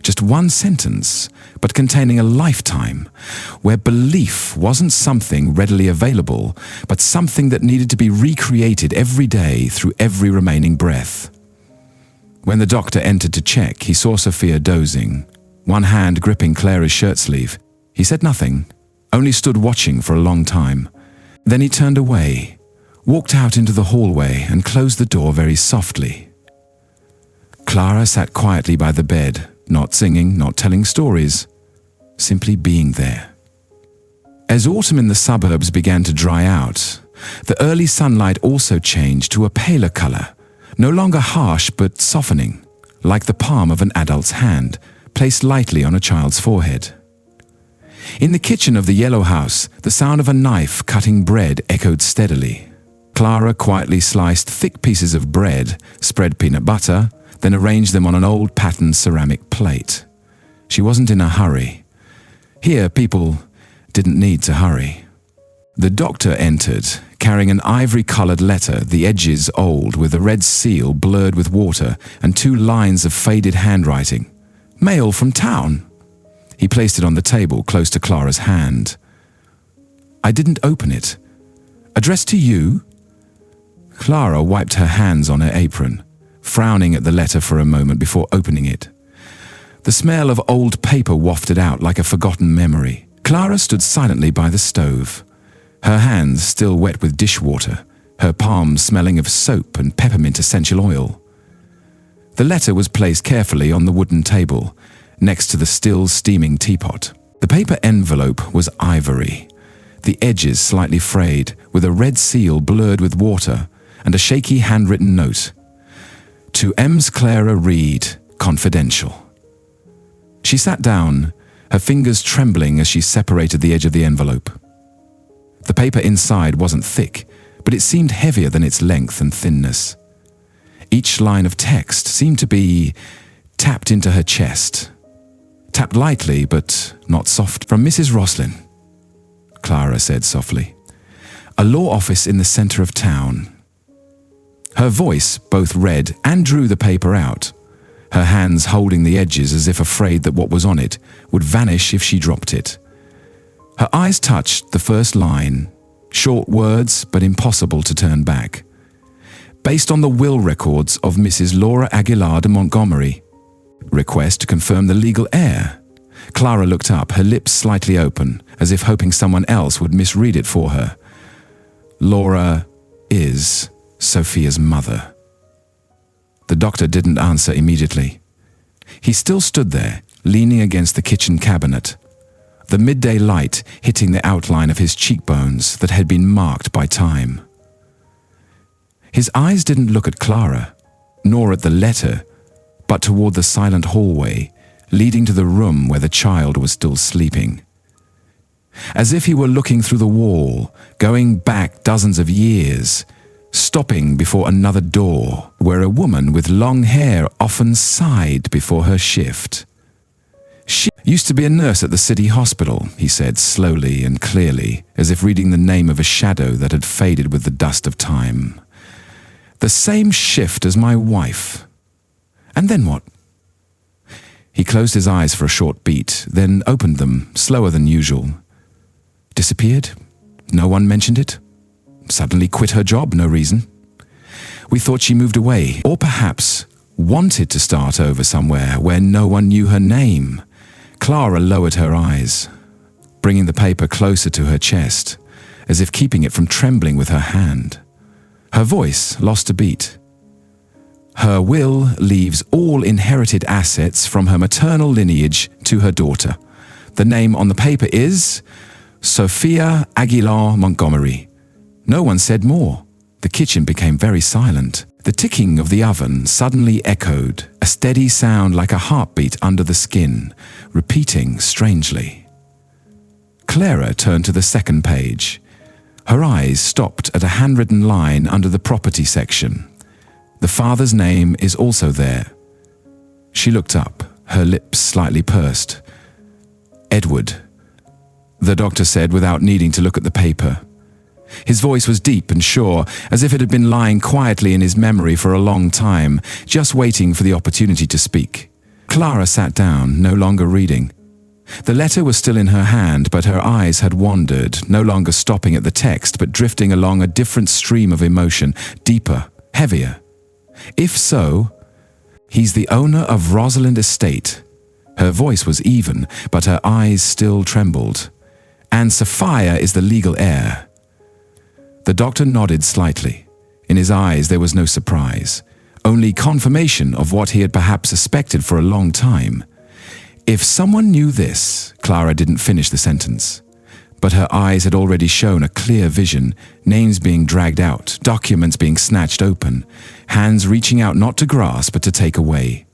Just one sentence, but containing a lifetime, where belief wasn't something readily available, but something that needed to be recreated every day through every remaining breath. When the doctor entered to check, he saw Sophia dozing, one hand gripping Clara's shirt sleeve. He said nothing, only stood watching for a long time. Then he turned away, walked out into the hallway and closed the door very softly. Clara sat quietly by the bed, not singing, not telling stories, simply being there. As autumn in the suburbs began to dry out, the early sunlight also changed to a paler color, no longer harsh but softening, like the palm of an adult's hand, placed lightly on a child's forehead. In the kitchen of the yellow house, the sound of a knife cutting bread echoed steadily. Clara quietly sliced thick pieces of bread, spread peanut butter, then arranged them on an old patterned ceramic plate. She wasn't in a hurry. Here, people didn't need to hurry. The doctor entered, carrying an ivory-colored letter, the edges old, with a red seal blurred with water and 2 lines of faded handwriting. "Mail from town." He placed it on the table close to Clara's hand. "I didn't open it. Addressed to you?" Clara wiped her hands on her apron, frowning at the letter for a moment before opening it. The smell of old paper wafted out like a forgotten memory. Clara stood silently by the stove, her hands still wet with dishwater, her palms smelling of soap and peppermint essential oil. The letter was placed carefully on the wooden table, next to the still steaming teapot. The paper envelope was ivory, the edges slightly frayed, with a red seal blurred with water, and a shaky handwritten note. To M's Clara Reed, confidential. She sat down, her fingers trembling as she separated the edge of the envelope. The paper inside wasn't thick, but it seemed heavier than its length and thinness. Each line of text seemed to be tapped into her chest. Tapped lightly, but not soft. From Mrs. Roslin, Clara said softly. A law office in the center of town. Her voice both read and drew the paper out, her hands holding the edges as if afraid that what was on it would vanish if she dropped it. Her eyes touched the first line, short words but impossible to turn back. Based on the will records of Mrs. Laura Aguilar de Montgomery. Request to confirm the legal heir. Clara looked up, her lips slightly open, as if hoping someone else would misread it for her. Laura is Sophia's mother. The doctor didn't answer immediately. He still stood there, leaning against the kitchen cabinet, the midday light hitting the outline of his cheekbones that had been marked by time. His eyes didn't look at Clara, nor at the letter, but toward the silent hallway leading to the room where the child was still sleeping. As if he were looking through the wall, going back dozens of years, stopping before another door where a woman with long hair often sighed before her shift. She used to be a nurse at the city hospital, he said slowly and clearly, as if reading the name of a shadow that had faded with the dust of time. The same shift as my wife. And then what? He closed his eyes for a short beat, then opened them, slower than usual. Disappeared? No one mentioned it? Suddenly quit her job, no reason. We thought she moved away, or perhaps wanted to start over somewhere where no one knew her name. Clara lowered her eyes, bringing the paper closer to her chest, as if keeping it from trembling with her hand. Her voice lost a beat. Her will leaves all inherited assets from her maternal lineage to her daughter. The name on the paper is Sophia Aguilar Montgomery. No one said more. The kitchen became very silent. The ticking of the oven suddenly echoed, a steady sound like a heartbeat under the skin, repeating strangely. Clara turned to the second page. Her eyes stopped at a handwritten line under the property section. The father's name is also there. She looked up, her lips slightly pursed. Edward, the doctor said without needing to look at the paper. His voice was deep and sure, as if it had been lying quietly in his memory for a long time, just waiting for the opportunity to speak. Clara sat down, no longer reading. The letter was still in her hand, but her eyes had wandered, no longer stopping at the text, but drifting along a different stream of emotion, deeper, heavier. If so, he's the owner of Rosalind Estate. Her voice was even, but her eyes still trembled. And Sophia is the legal heir. The doctor nodded slightly. In his eyes there was no surprise, only confirmation of what he had perhaps suspected for a long time. If someone knew this, Clara didn't finish the sentence. But her eyes had already shown a clear vision, names being dragged out, documents being snatched open, hands reaching out not to grasp but to take away.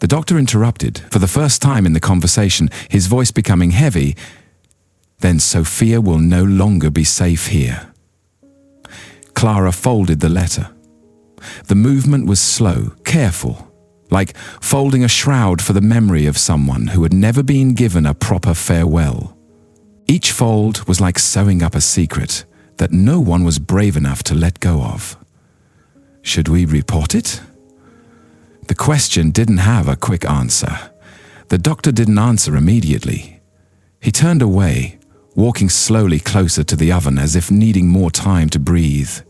The doctor interrupted, for the first time in the conversation, his voice becoming heavy. Then Sophia will no longer be safe here. Clara folded the letter. The movement was slow, careful, like folding a shroud for the memory of someone who had never been given a proper farewell. Each fold was like sewing up a secret that no one was brave enough to let go of. Should we report it? The question didn't have a quick answer. The doctor didn't answer immediately. He turned away, walking slowly closer to the oven as if needing more time to breathe.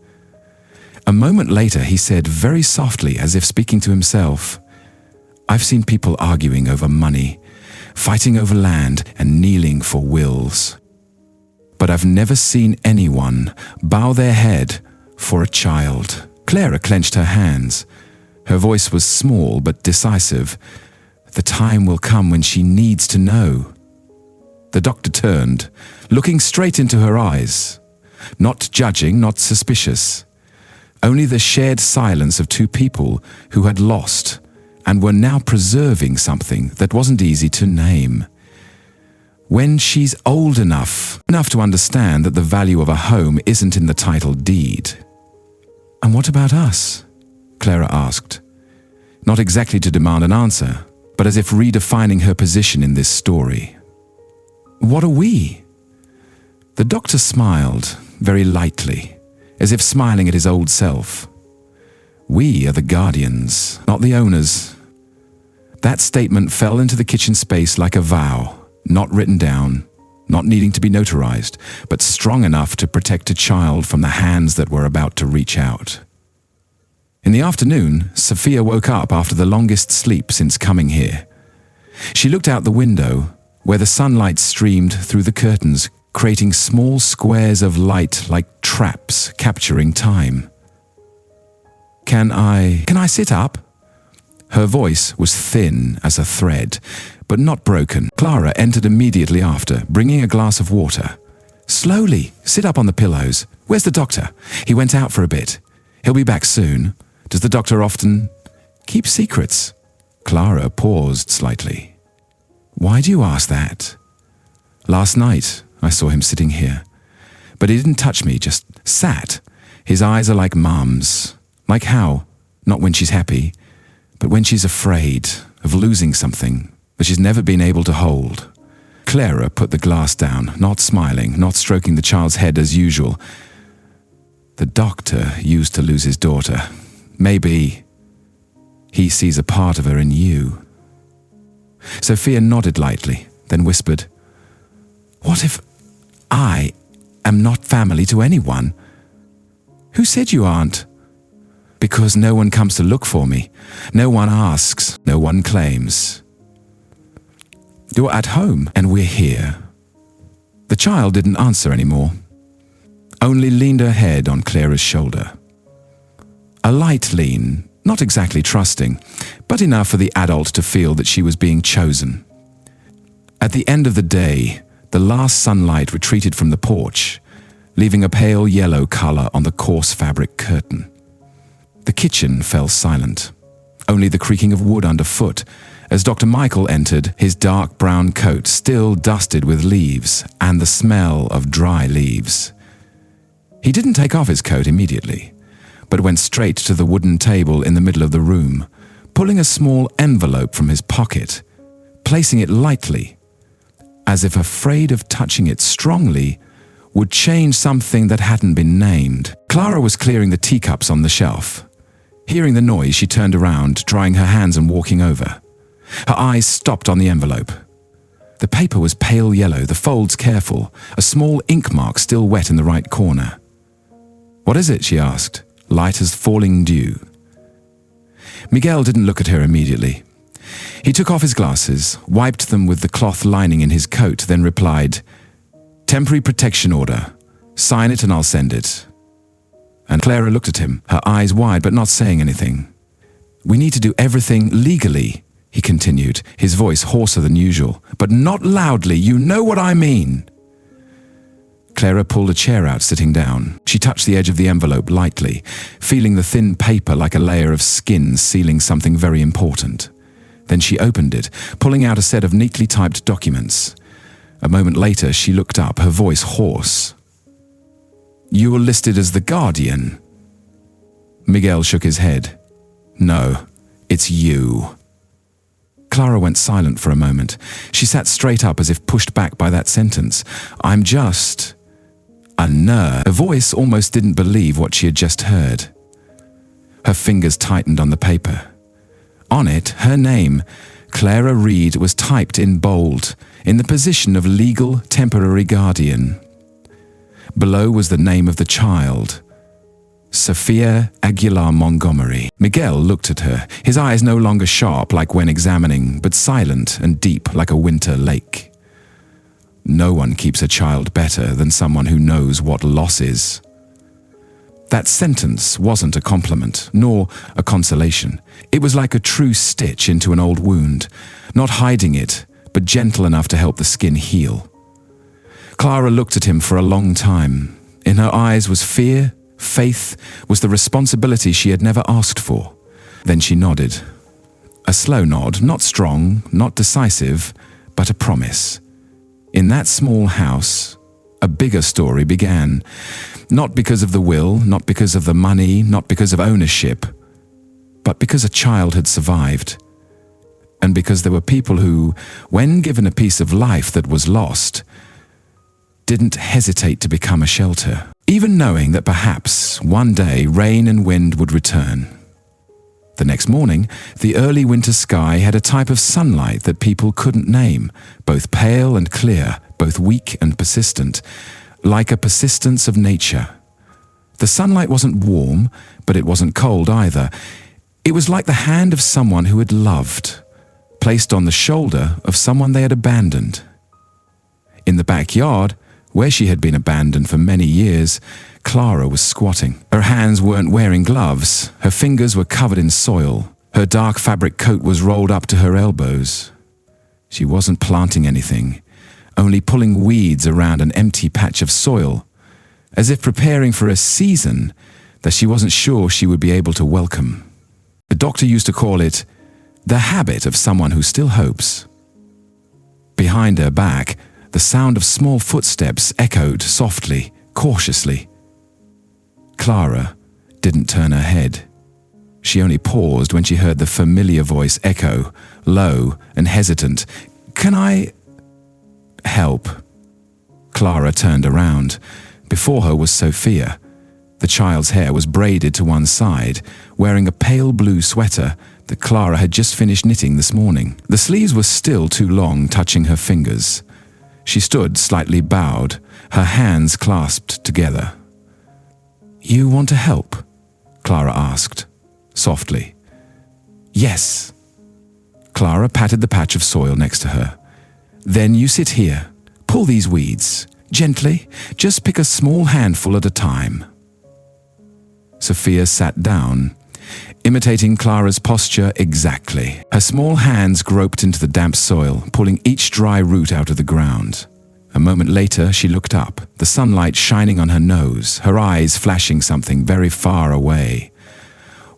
A moment later he said very softly, as if speaking to himself, "I've seen people arguing over money, fighting over land and kneeling for wills. But I've never seen anyone bow their head for a child." Clara clenched her hands. Her voice was small but decisive. The time will come when she needs to know. The doctor turned, looking straight into her eyes. Not judging, not suspicious. Only the shared silence of two people who had lost and were now preserving something that wasn't easy to name. When she's old enough to understand that the value of a home isn't in the title deed. And what about us? Clara asked. Not exactly to demand an answer, but as if redefining her position in this story. What are we? The doctor smiled, very lightly, as if smiling at his old self. We are the guardians, not the owners. That statement fell into the kitchen space like a vow, not written down, not needing to be notarized, but strong enough to protect a child from the hands that were about to reach out. In the afternoon, Sophia woke up after the longest sleep since coming here. She looked out the window, where the sunlight streamed through the curtains, creating small squares of light like traps capturing time. Can I sit up? Her voice was thin as a thread, but not broken. Clara entered immediately after, bringing a glass of water. Slowly, sit up on the pillows. Where's the doctor? He went out for a bit. He'll be back soon. Does the doctor often keep secrets? Clara paused slightly. Why do you ask that? Last night, I saw him sitting here. But he didn't touch me, just sat. His eyes are like Mum's. Like how? Not when she's happy, but when she's afraid of losing something that she's never been able to hold. Clara put the glass down, not smiling, not stroking the child's head as usual. The doctor used to lose his daughter. Maybe he sees a part of her in you. Sophia nodded lightly, then whispered, What if I am not family to anyone? Who said you aren't? Because no one comes to look for me. No one asks, no one claims. You're at home and we're here. The child didn't answer anymore, only leaned her head on Clara's shoulder. A light lean, not exactly trusting, but enough for the adult to feel that she was being chosen. At the end of the day, the last sunlight retreated from the porch, leaving a pale yellow color on the coarse fabric curtain. The kitchen fell silent, only the creaking of wood underfoot as Dr. Michael entered, his dark brown coat still dusted with leaves and the smell of dry leaves. He didn't take off his coat immediately, but went straight to the wooden table in the middle of the room, pulling a small envelope from his pocket, placing it lightly, as if afraid of touching it strongly would change something that hadn't been named. Clara was clearing the teacups on the shelf. Hearing the noise, she turned around, drying her hands and walking over. Her eyes stopped on the envelope. The paper was pale yellow, the folds careful, a small ink mark still wet in the right corner. What is it? She asked, light as falling dew. Miguel didn't look at her immediately. He took off his glasses, wiped them with the cloth lining in his coat, then replied, Temporary protection order. Sign it and I'll send it. And Clara looked at him, her eyes wide but not saying anything. We need to do everything legally, he continued, his voice hoarser than usual. But not loudly, you know what I mean. Clara pulled a chair out, sitting down. She touched the edge of the envelope lightly, feeling the thin paper like a layer of skin sealing something very important. Then she opened it, pulling out a set of neatly typed documents. A moment later, she looked up, her voice hoarse. You're listed as the guardian. Miguel shook his head. No, it's you. Clara went silent for a moment. She sat straight up as if pushed back by that sentence. I'm just a nurse. Her voice almost didn't believe what she had just heard. Her fingers tightened on the paper. On it, her name, Clara Reed, was typed in bold, in the position of legal temporary guardian. Below was the name of the child, Sophia Aguilar Montgomery. Miguel looked at her, his eyes no longer sharp like when examining, but silent and deep like a winter lake. No one keeps a child better than someone who knows what loss is. That sentence wasn't a compliment, nor a consolation. It was like a true stitch into an old wound, not hiding it, but gentle enough to help the skin heal. Clara looked at him for a long time. In her eyes was fear, faith, was the responsibility she had never asked for. Then she nodded. A slow nod, not strong, not decisive, but a promise. In that small house, a bigger story began. Not because of the will, not because of the money, not because of ownership, but because a child had survived. And because there were people who, when given a piece of life that was lost, didn't hesitate to become a shelter, even knowing that perhaps one day rain and wind would return. The next morning, the early winter sky had a type of sunlight that people couldn't name, both pale and clear, both weak and persistent, like a persistence of nature. The sunlight wasn't warm, but it wasn't cold either. It was like the hand of someone who had loved, placed on the shoulder of someone they had abandoned. In the backyard, where she had been abandoned for many years, Clara was squatting. Her hands weren't wearing gloves, her fingers were covered in soil, her dark fabric coat was rolled up to her elbows. She wasn't planting anything, only pulling weeds around an empty patch of soil, as if preparing for a season that she wasn't sure she would be able to welcome. The doctor used to call it the habit of someone who still hopes. Behind her back, the sound of small footsteps echoed softly, cautiously. Clara didn't turn her head. She only paused when she heard the familiar voice echo, low and hesitant. "Can I help?" Clara turned around. Before her was Sophia. The child's hair was braided to one side, wearing a pale blue sweater that Clara had just finished knitting this morning. The sleeves were still too long, touching her fingers. She stood slightly bowed, her hands clasped together. "You want to help?" Clara asked, softly. "Yes." Clara patted the patch of soil next to her. "Then you sit here. Pull these weeds. Gently, just pick a small handful at a time." Sophia sat down, imitating Clara's posture exactly. Her small hands groped into the damp soil, pulling each dry root out of the ground. A moment later, she looked up, the sunlight shining on her nose, her eyes flashing something very far away.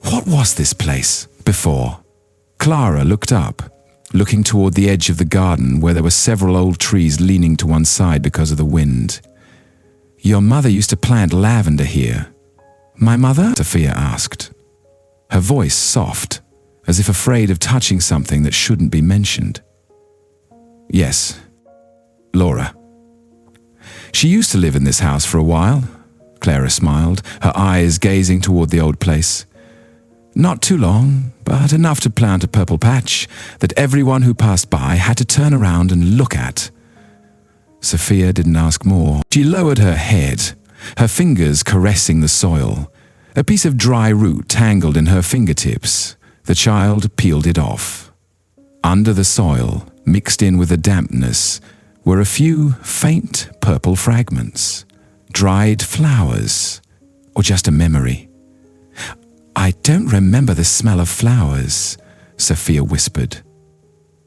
What was this place before? Clara looked up, looking toward the edge of the garden where there were several old trees leaning to one side because of the wind. "Your mother used to plant lavender here." "My mother?" Sophia asked. Her voice soft, as if afraid of touching something that shouldn't be mentioned. "Yes, Laura. She used to live in this house for a while." Clara smiled, her eyes gazing toward the old place. "Not too long, but enough to plant a purple patch that everyone who passed by had to turn around and look at." Sophia didn't ask more. She lowered her head, her fingers caressing the soil. A piece of dry root tangled in her fingertips. The child peeled it off. Under the soil, mixed in with the dampness, were a few faint purple fragments. Dried flowers, or just a memory. "I don't remember the smell of flowers," Sophia whispered.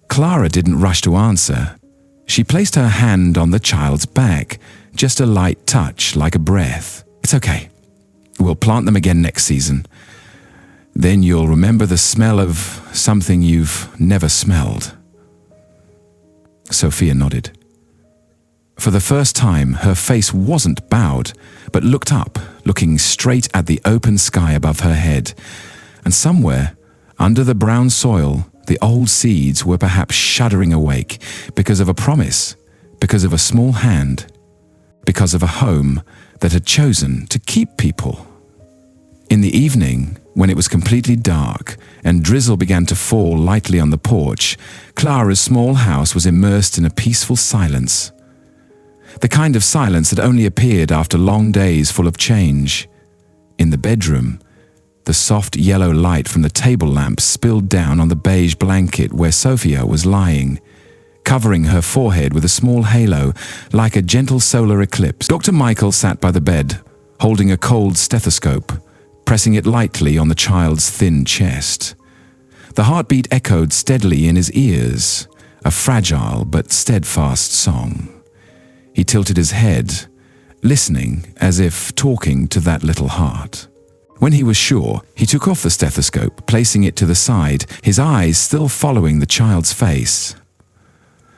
Clara didn't rush to answer. She placed her hand on the child's back, just a light touch like a breath. "It's okay. We'll plant them again next season. Then you'll remember the smell of something you've never smelled." Sophia nodded. For the first time, her face wasn't bowed, but looked up, looking straight at the open sky above her head. And somewhere, under the brown soil, the old seeds were perhaps shuddering awake because of a promise, because of a small hand, because of a home that had chosen to keep people. In the evening, when it was completely dark and drizzle began to fall lightly on the porch, Clara's small house was immersed in a peaceful silence. The kind of silence that only appeared after long days full of change. In the bedroom, the soft yellow light from the table lamp spilled down on the beige blanket where Sophia was lying, covering her forehead with a small halo like a gentle solar eclipse. Dr. Michael sat by the bed, holding a cold stethoscope, pressing it lightly on the child's thin chest. The heartbeat echoed steadily in his ears, a fragile but steadfast song. He tilted his head, listening as if talking to that little heart. When he was sure, he took off the stethoscope, placing it to the side, his eyes still following the child's face.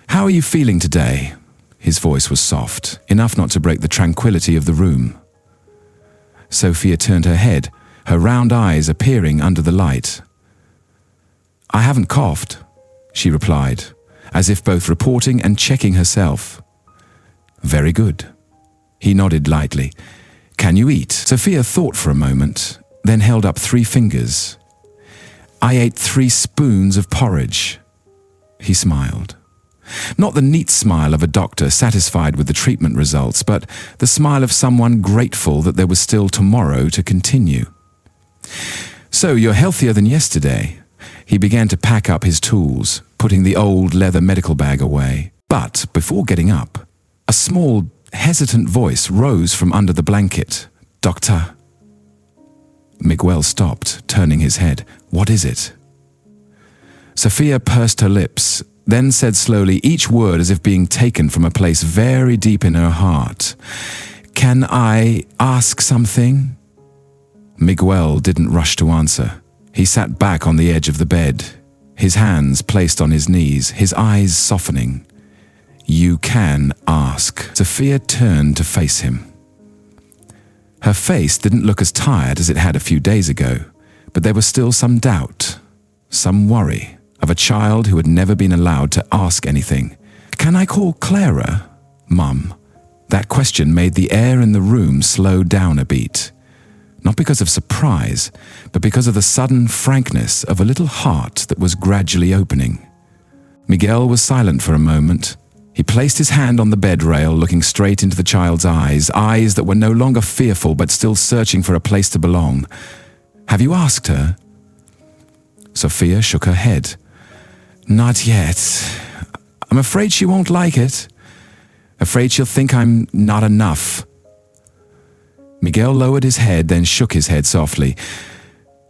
"How are you feeling today?" His voice was soft, enough not to break the tranquility of the room. Sophia turned her head, her round eyes appearing under the light. "I haven't coughed," she replied, as if both reporting and checking herself. "Very good." He nodded lightly. "Can you eat?" Sophia thought for a moment, then held up 3 fingers. "I ate 3 spoons of porridge." He smiled. Not the neat smile of a doctor satisfied with the treatment results, but the smile of someone grateful that there was still tomorrow to continue. "So you're healthier than yesterday." He began to pack up his tools, putting the old leather medical bag away. But before getting up, a small, hesitant voice rose from under the blanket. "Doctor." Miguel stopped, turning his head. "What is it?" Sophia pursed her lips, then said slowly, each word as if being taken from a place very deep in her heart. "Can I ask something?" Miguel didn't rush to answer. He sat back on the edge of the bed, his hands placed on his knees, his eyes softening. "You can ask." Sophia turned to face him. Her face didn't look as tired as it had a few days ago, but there was still some doubt, some worry of a child who had never been allowed to ask anything. "Can I call Clara, Mum?" That question made the air in the room slow down a beat. Not because of surprise, but because of the sudden frankness of a little heart that was gradually opening. Miguel was silent for a moment. He placed his hand on the bed rail, looking straight into the child's eyes, eyes that were no longer fearful but still searching for a place to belong. "Have you asked her?" Sophia shook her head. "Not yet. I'm afraid she won't like it. Afraid she'll think I'm not enough." Miguel lowered his head, then shook his head softly.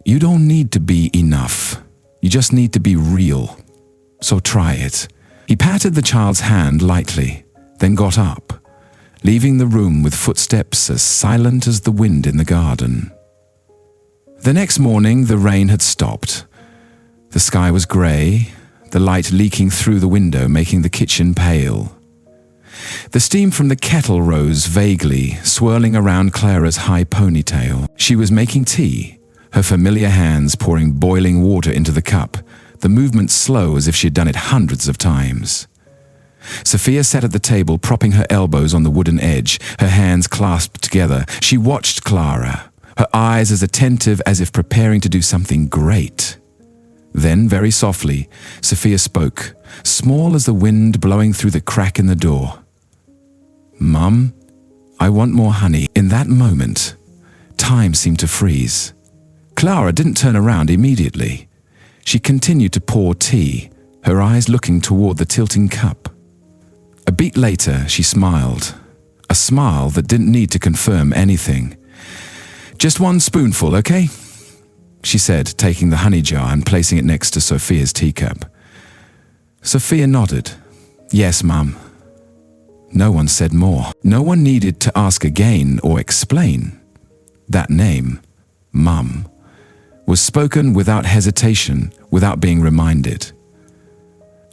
"You don't need to be enough. You just need to be real. So try it." He patted the child's hand lightly, then got up, leaving the room with footsteps as silent as the wind in the garden. The next morning, the rain had stopped. The sky was grey, the light leaking through the window, making the kitchen pale. The steam from the kettle rose vaguely, swirling around Clara's high ponytail. She was making tea, her familiar hands pouring boiling water into the cup, the movement slow as if she had done it hundreds of times. Sophia sat at the table, propping her elbows on the wooden edge, her hands clasped together. She watched Clara, her eyes as attentive as if preparing to do something great. Then, very softly, Sophia spoke, small as the wind blowing through the crack in the door. "Mum, I want more honey." In that moment, time seemed to freeze. Clara didn't turn around immediately. She continued to pour tea, her eyes looking toward the tilting cup. A beat later, she smiled, a smile that didn't need to confirm anything. "Just 1 spoonful, okay?" she said, taking the honey jar and placing it next to Sophia's teacup. Sophia nodded. "Yes, Mum." No one said more. No one needed to ask again or explain. That name, Mum, was spoken without hesitation, without being reminded.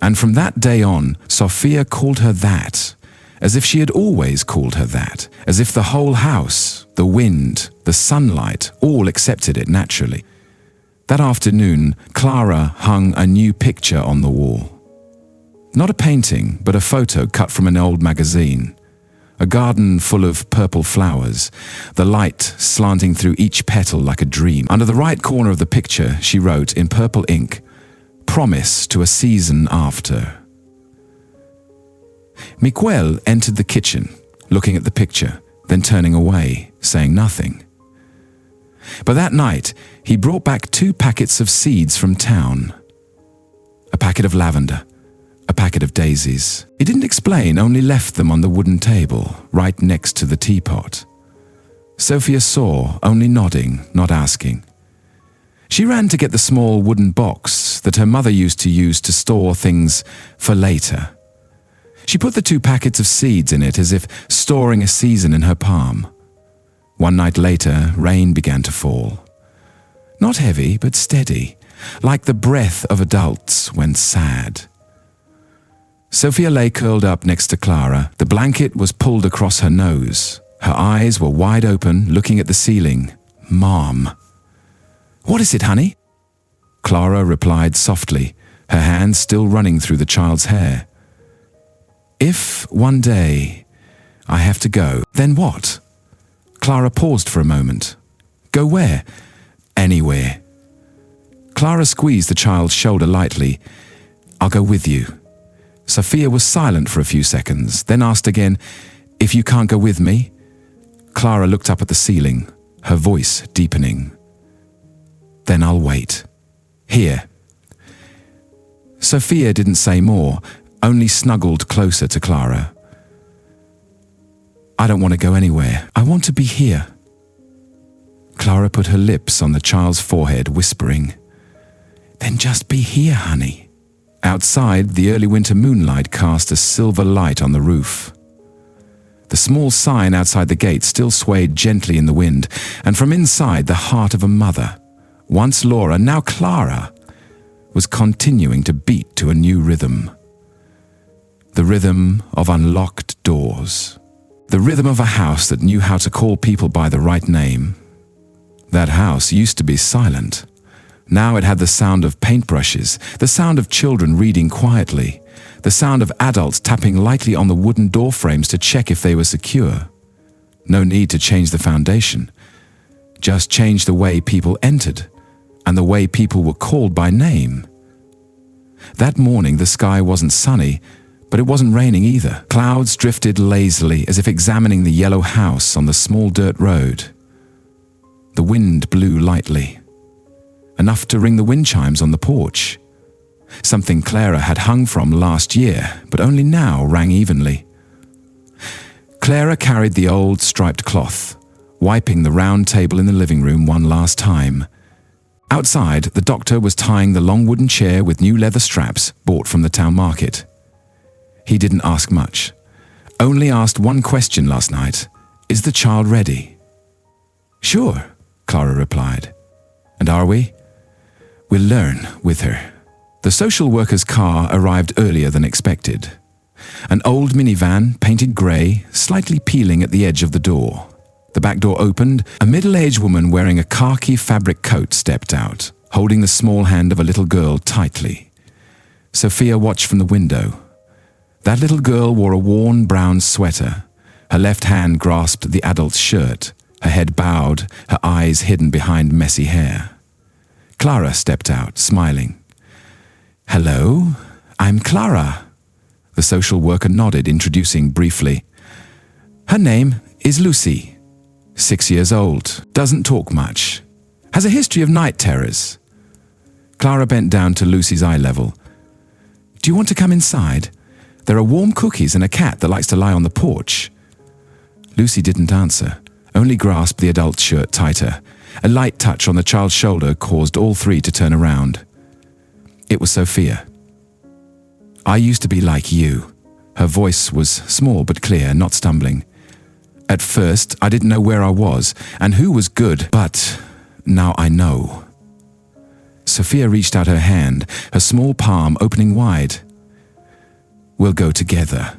And from that day on, Sophia called her that, as if she had always called her that, as if the whole house, the wind, the sunlight, all accepted it naturally. That afternoon, Clara hung a new picture on the wall. Not a painting, but a photo cut from an old magazine. A garden full of purple flowers, the light slanting through each petal like a dream. Under the right corner of the picture, she wrote in purple ink, "Promise to a season after." Miguel entered the kitchen, looking at the picture, then turning away, saying nothing. But that night, he brought back 2 packets of seeds from town. A packet of lavender, a packet of daisies. He didn't explain, only left them on the wooden table, right next to the teapot. Sophia saw, only nodding, not asking. She ran to get the small wooden box that her mother used to store things for later. She put the 2 packets of seeds in it as if storing a season in her palm. One night later, rain began to fall. Not heavy, but steady, like the breath of adults when sad. Sophia lay curled up next to Clara. The blanket was pulled across her nose. Her eyes were wide open, looking at the ceiling. Mom. "What is it, honey?" Clara replied softly, her hands still running through the child's hair. "If one day I have to go, then what?" Clara paused for a moment. "Go where?" "Anywhere." Clara squeezed the child's shoulder lightly. "I'll go with you." Sophia was silent for a few seconds, then asked again, "If you can't go with me?" Clara looked up at the ceiling, her voice deepening. "Then I'll wait. Here." Sophia didn't say more, only snuggled closer to Clara. "I don't want to go anywhere. I want to be here." Clara put her lips on the child's forehead, whispering, "Then just be here, honey." Outside, the early winter moonlight cast a silver light on the roof. The small sign outside the gate still swayed gently in the wind, and from inside the heart of a mother, once Laura, now Clara, was continuing to beat to a new rhythm. The rhythm of unlocked doors. The rhythm of a house that knew how to call people by the right name. That house used to be silent. Now it had the sound of paintbrushes, the sound of children reading quietly, the sound of adults tapping lightly on the wooden door frames to check if they were secure. No need to change the foundation. Just change the way people entered, and the way people were called by name. That morning the sky wasn't sunny, but it wasn't raining either. Clouds drifted lazily as if examining the yellow house on the small dirt road. The wind blew lightly, enough to ring the wind chimes on the porch. Something Clara had hung from last year, but only now rang evenly. Clara carried the old striped cloth, wiping the round table in the living room one last time. Outside, the doctor was tying the long wooden chair with new leather straps bought from the town market. He didn't ask much, only asked one question last night. "Is the child ready?" "Sure," Clara replied. "And are we?" "We'll learn with her." The social worker's car arrived earlier than expected. An old minivan, painted grey, slightly peeling at the edge of the door. The back door opened. A middle-aged woman wearing a khaki fabric coat stepped out, holding the small hand of a little girl tightly. Sophia watched from the window. That little girl wore a worn brown sweater. Her left hand grasped the adult's shirt, her head bowed, her eyes hidden behind messy hair. Clara stepped out, smiling. "Hello, I'm Clara." The social worker nodded, introducing briefly. "Her name is Lucy. 6 years old, doesn't talk much, has a history of night terrors." Clara bent down to Lucy's eye level. "Do you want to come inside? There are warm cookies and a cat that likes to lie on the porch." Lucy didn't answer, only grasped the adult's shirt tighter. A light touch on the child's shoulder caused all three to turn around. It was Sophia. "I used to be like you." Her voice was small but clear, not stumbling. "At first, I didn't know where I was and who was good, but now I know." Sophia reached out her hand, her small palm opening wide. "We'll go together."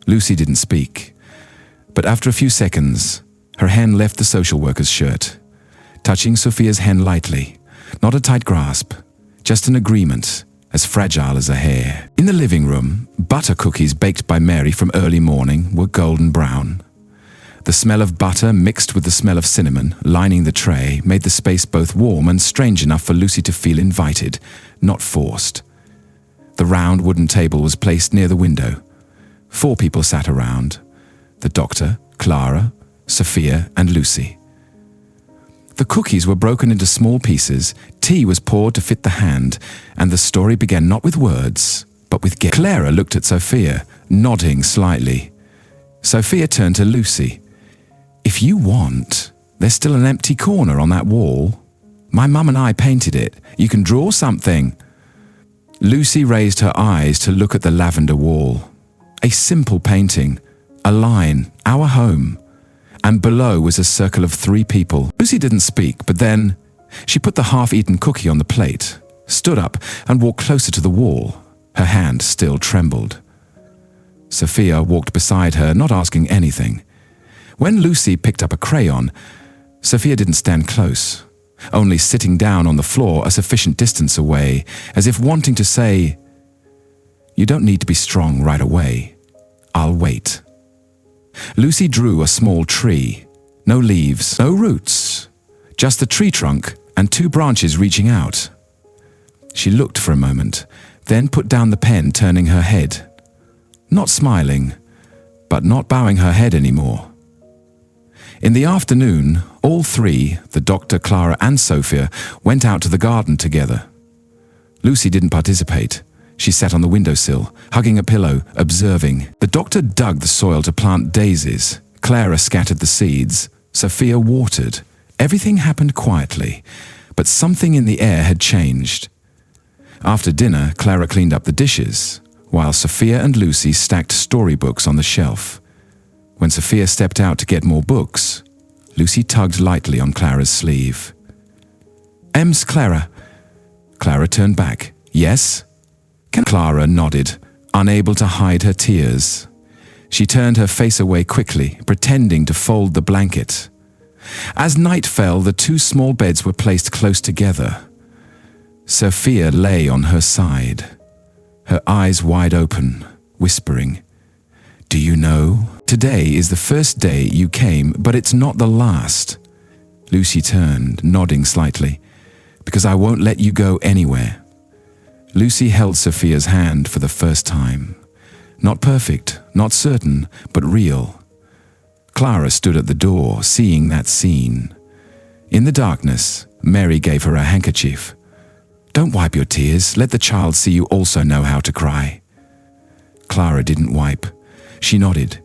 Lucy didn't speak, but after a few seconds, her hand left the social worker's shirt, touching Sophia's hand lightly. Not a tight grasp, just an agreement, as fragile as a hair. In the living room, butter cookies baked by Mary from early morning were golden brown. The smell of butter mixed with the smell of cinnamon lining the tray made the space both warm and strange enough for Lucy to feel invited, not forced. The round wooden table was placed near the window. 4 people sat around: the doctor, Clara, Sophia, and Lucy. The cookies were broken into small pieces, tea was poured to fit the hand, and the story began not with words, but with guests. Clara looked at Sophia, nodding slightly. Sophia turned to Lucy. If you want, there's still an empty corner on that wall. My mum and I painted it. You can draw something." Lucy raised her eyes to look at the lavender wall. A simple painting, a line, "Our home," and below was a circle of 3 people. Lucy didn't speak, but then she put the half-eaten cookie on the plate, stood up and walked closer to the wall. Her hand still trembled. Sophia walked beside her, not asking anything. When Lucy picked up a crayon, Sophia didn't stand close, only sitting down on the floor a sufficient distance away, as if wanting to say, "You don't need to be strong right away. I'll wait." Lucy drew a small tree. No leaves, no roots, just the tree trunk and 2 branches reaching out. She looked for a moment, then put down the pen, turning her head. Not smiling, but not bowing her head anymore. In the afternoon, all 3, the doctor, Clara and Sophia, went out to the garden together. Lucy didn't participate. She sat on the windowsill, hugging a pillow, observing. The doctor dug the soil to plant daisies. Clara scattered the seeds. Sophia watered. Everything happened quietly, but something in the air had changed. After dinner, Clara cleaned up the dishes, while Sophia and Lucy stacked storybooks on the shelf. When Sophia stepped out to get more books, Lucy tugged lightly on Clara's sleeve. "Ems, Clara." Clara turned back. "Yes?" Clara nodded, unable to hide her tears. She turned her face away quickly, pretending to fold the blanket. As night fell, the 2 small beds were placed close together. Sophia lay on her side, her eyes wide open, whispering, "Do you know? Today is the first day you came, but it's not the last." Lucy turned, nodding slightly, "Because I won't let you go anywhere." Lucy held Sophia's hand for the first time. Not perfect, not certain, but real. Clara stood at the door, seeing that scene. In the darkness, Mary gave her a handkerchief. "Don't wipe your tears. Let the child see you also know how to cry." Clara didn't wipe. She nodded.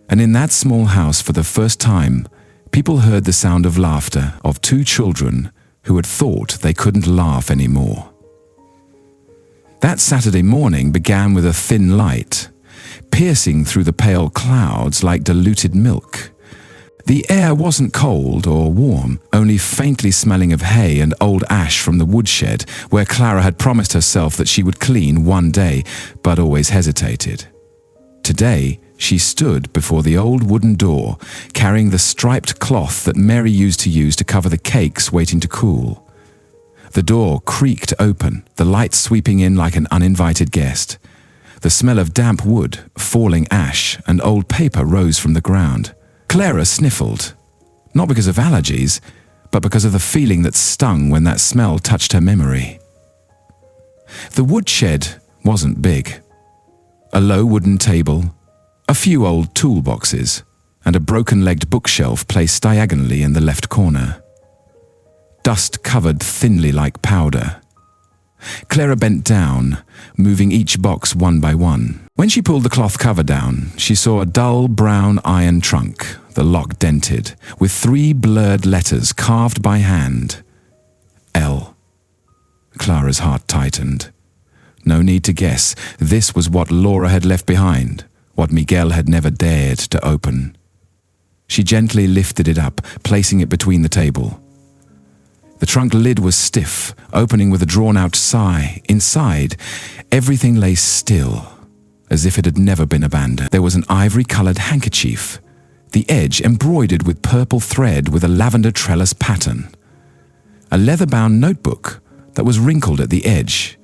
And in that small house, for the first time, people heard the sound of laughter of 2 children who had thought they couldn't laugh anymore. That Saturday morning began with a thin light, piercing through the pale clouds like diluted milk. The air wasn't cold or warm, only faintly smelling of hay and old ash from the woodshed where Clara had promised herself that she would clean one day, but always hesitated. Today, she stood before the old wooden door, carrying the striped cloth that Mary used to cover the cakes waiting to cool. The door creaked open, the light sweeping in like an uninvited guest. The smell of damp wood, falling ash, and old paper rose from the ground. Clara sniffled, not because of allergies, but because of the feeling that stung when that smell touched her memory. The woodshed wasn't big. A low wooden table, a few old toolboxes, and a broken-legged bookshelf placed diagonally in the left corner. Dust covered thinly like powder. Clara bent down, moving each box one by one. When she pulled the cloth cover down, she saw a dull brown iron trunk, the lock dented, with 3 blurred letters carved by hand. L. Clara's heart tightened. No need to guess, this was what Laura had left behind, what Miguel had never dared to open. She gently lifted it up, placing it between the table. The trunk lid was stiff, opening with a drawn-out sigh. Inside, everything lay still, as if it had never been abandoned. There was an ivory-colored handkerchief, the edge embroidered with purple thread with a lavender trellis pattern. A leather-bound notebook that was wrinkled at the edge.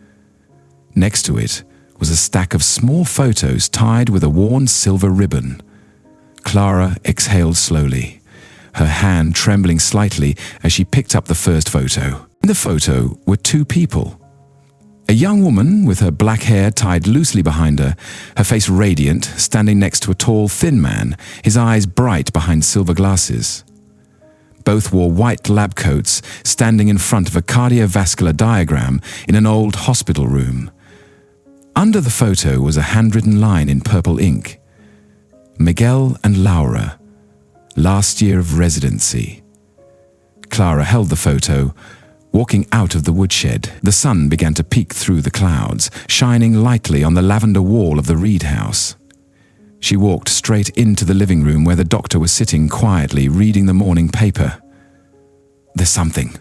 Next to it was a stack of small photos tied with a worn silver ribbon. Clara exhaled slowly, her hand trembling slightly as she picked up the first photo. In the photo were 2 people. A young woman with her black hair tied loosely behind her face radiant, standing next to a tall, thin man, his eyes bright behind silver glasses. Both wore white lab coats, standing in front of a cardiovascular diagram in an old hospital room. Under the photo was a handwritten line in purple ink. Miguel and Laura. last year of residency. Clara held the photo. Walking out of the woodshed, the sun began to peek through the clouds, shining lightly on the lavender wall of the Reed house. She walked straight into the living room where the doctor was sitting quietly reading the morning paper. "There's something.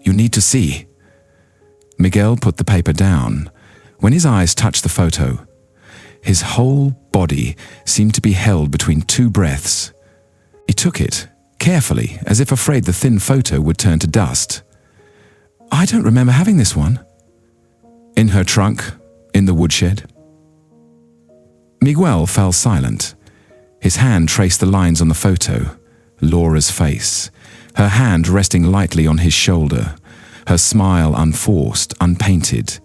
You need to see." Miguel put the paper down. When his eyes touched the photo, his whole body seemed to be held between two breaths. He took it, carefully, as if afraid the thin photo would turn to dust. "I don't remember having this one." "In her trunk, in the woodshed." Miguel fell silent. His hand traced the lines on the photo. Laura's face, her hand resting lightly on his shoulder, her smile unforced, unpainted.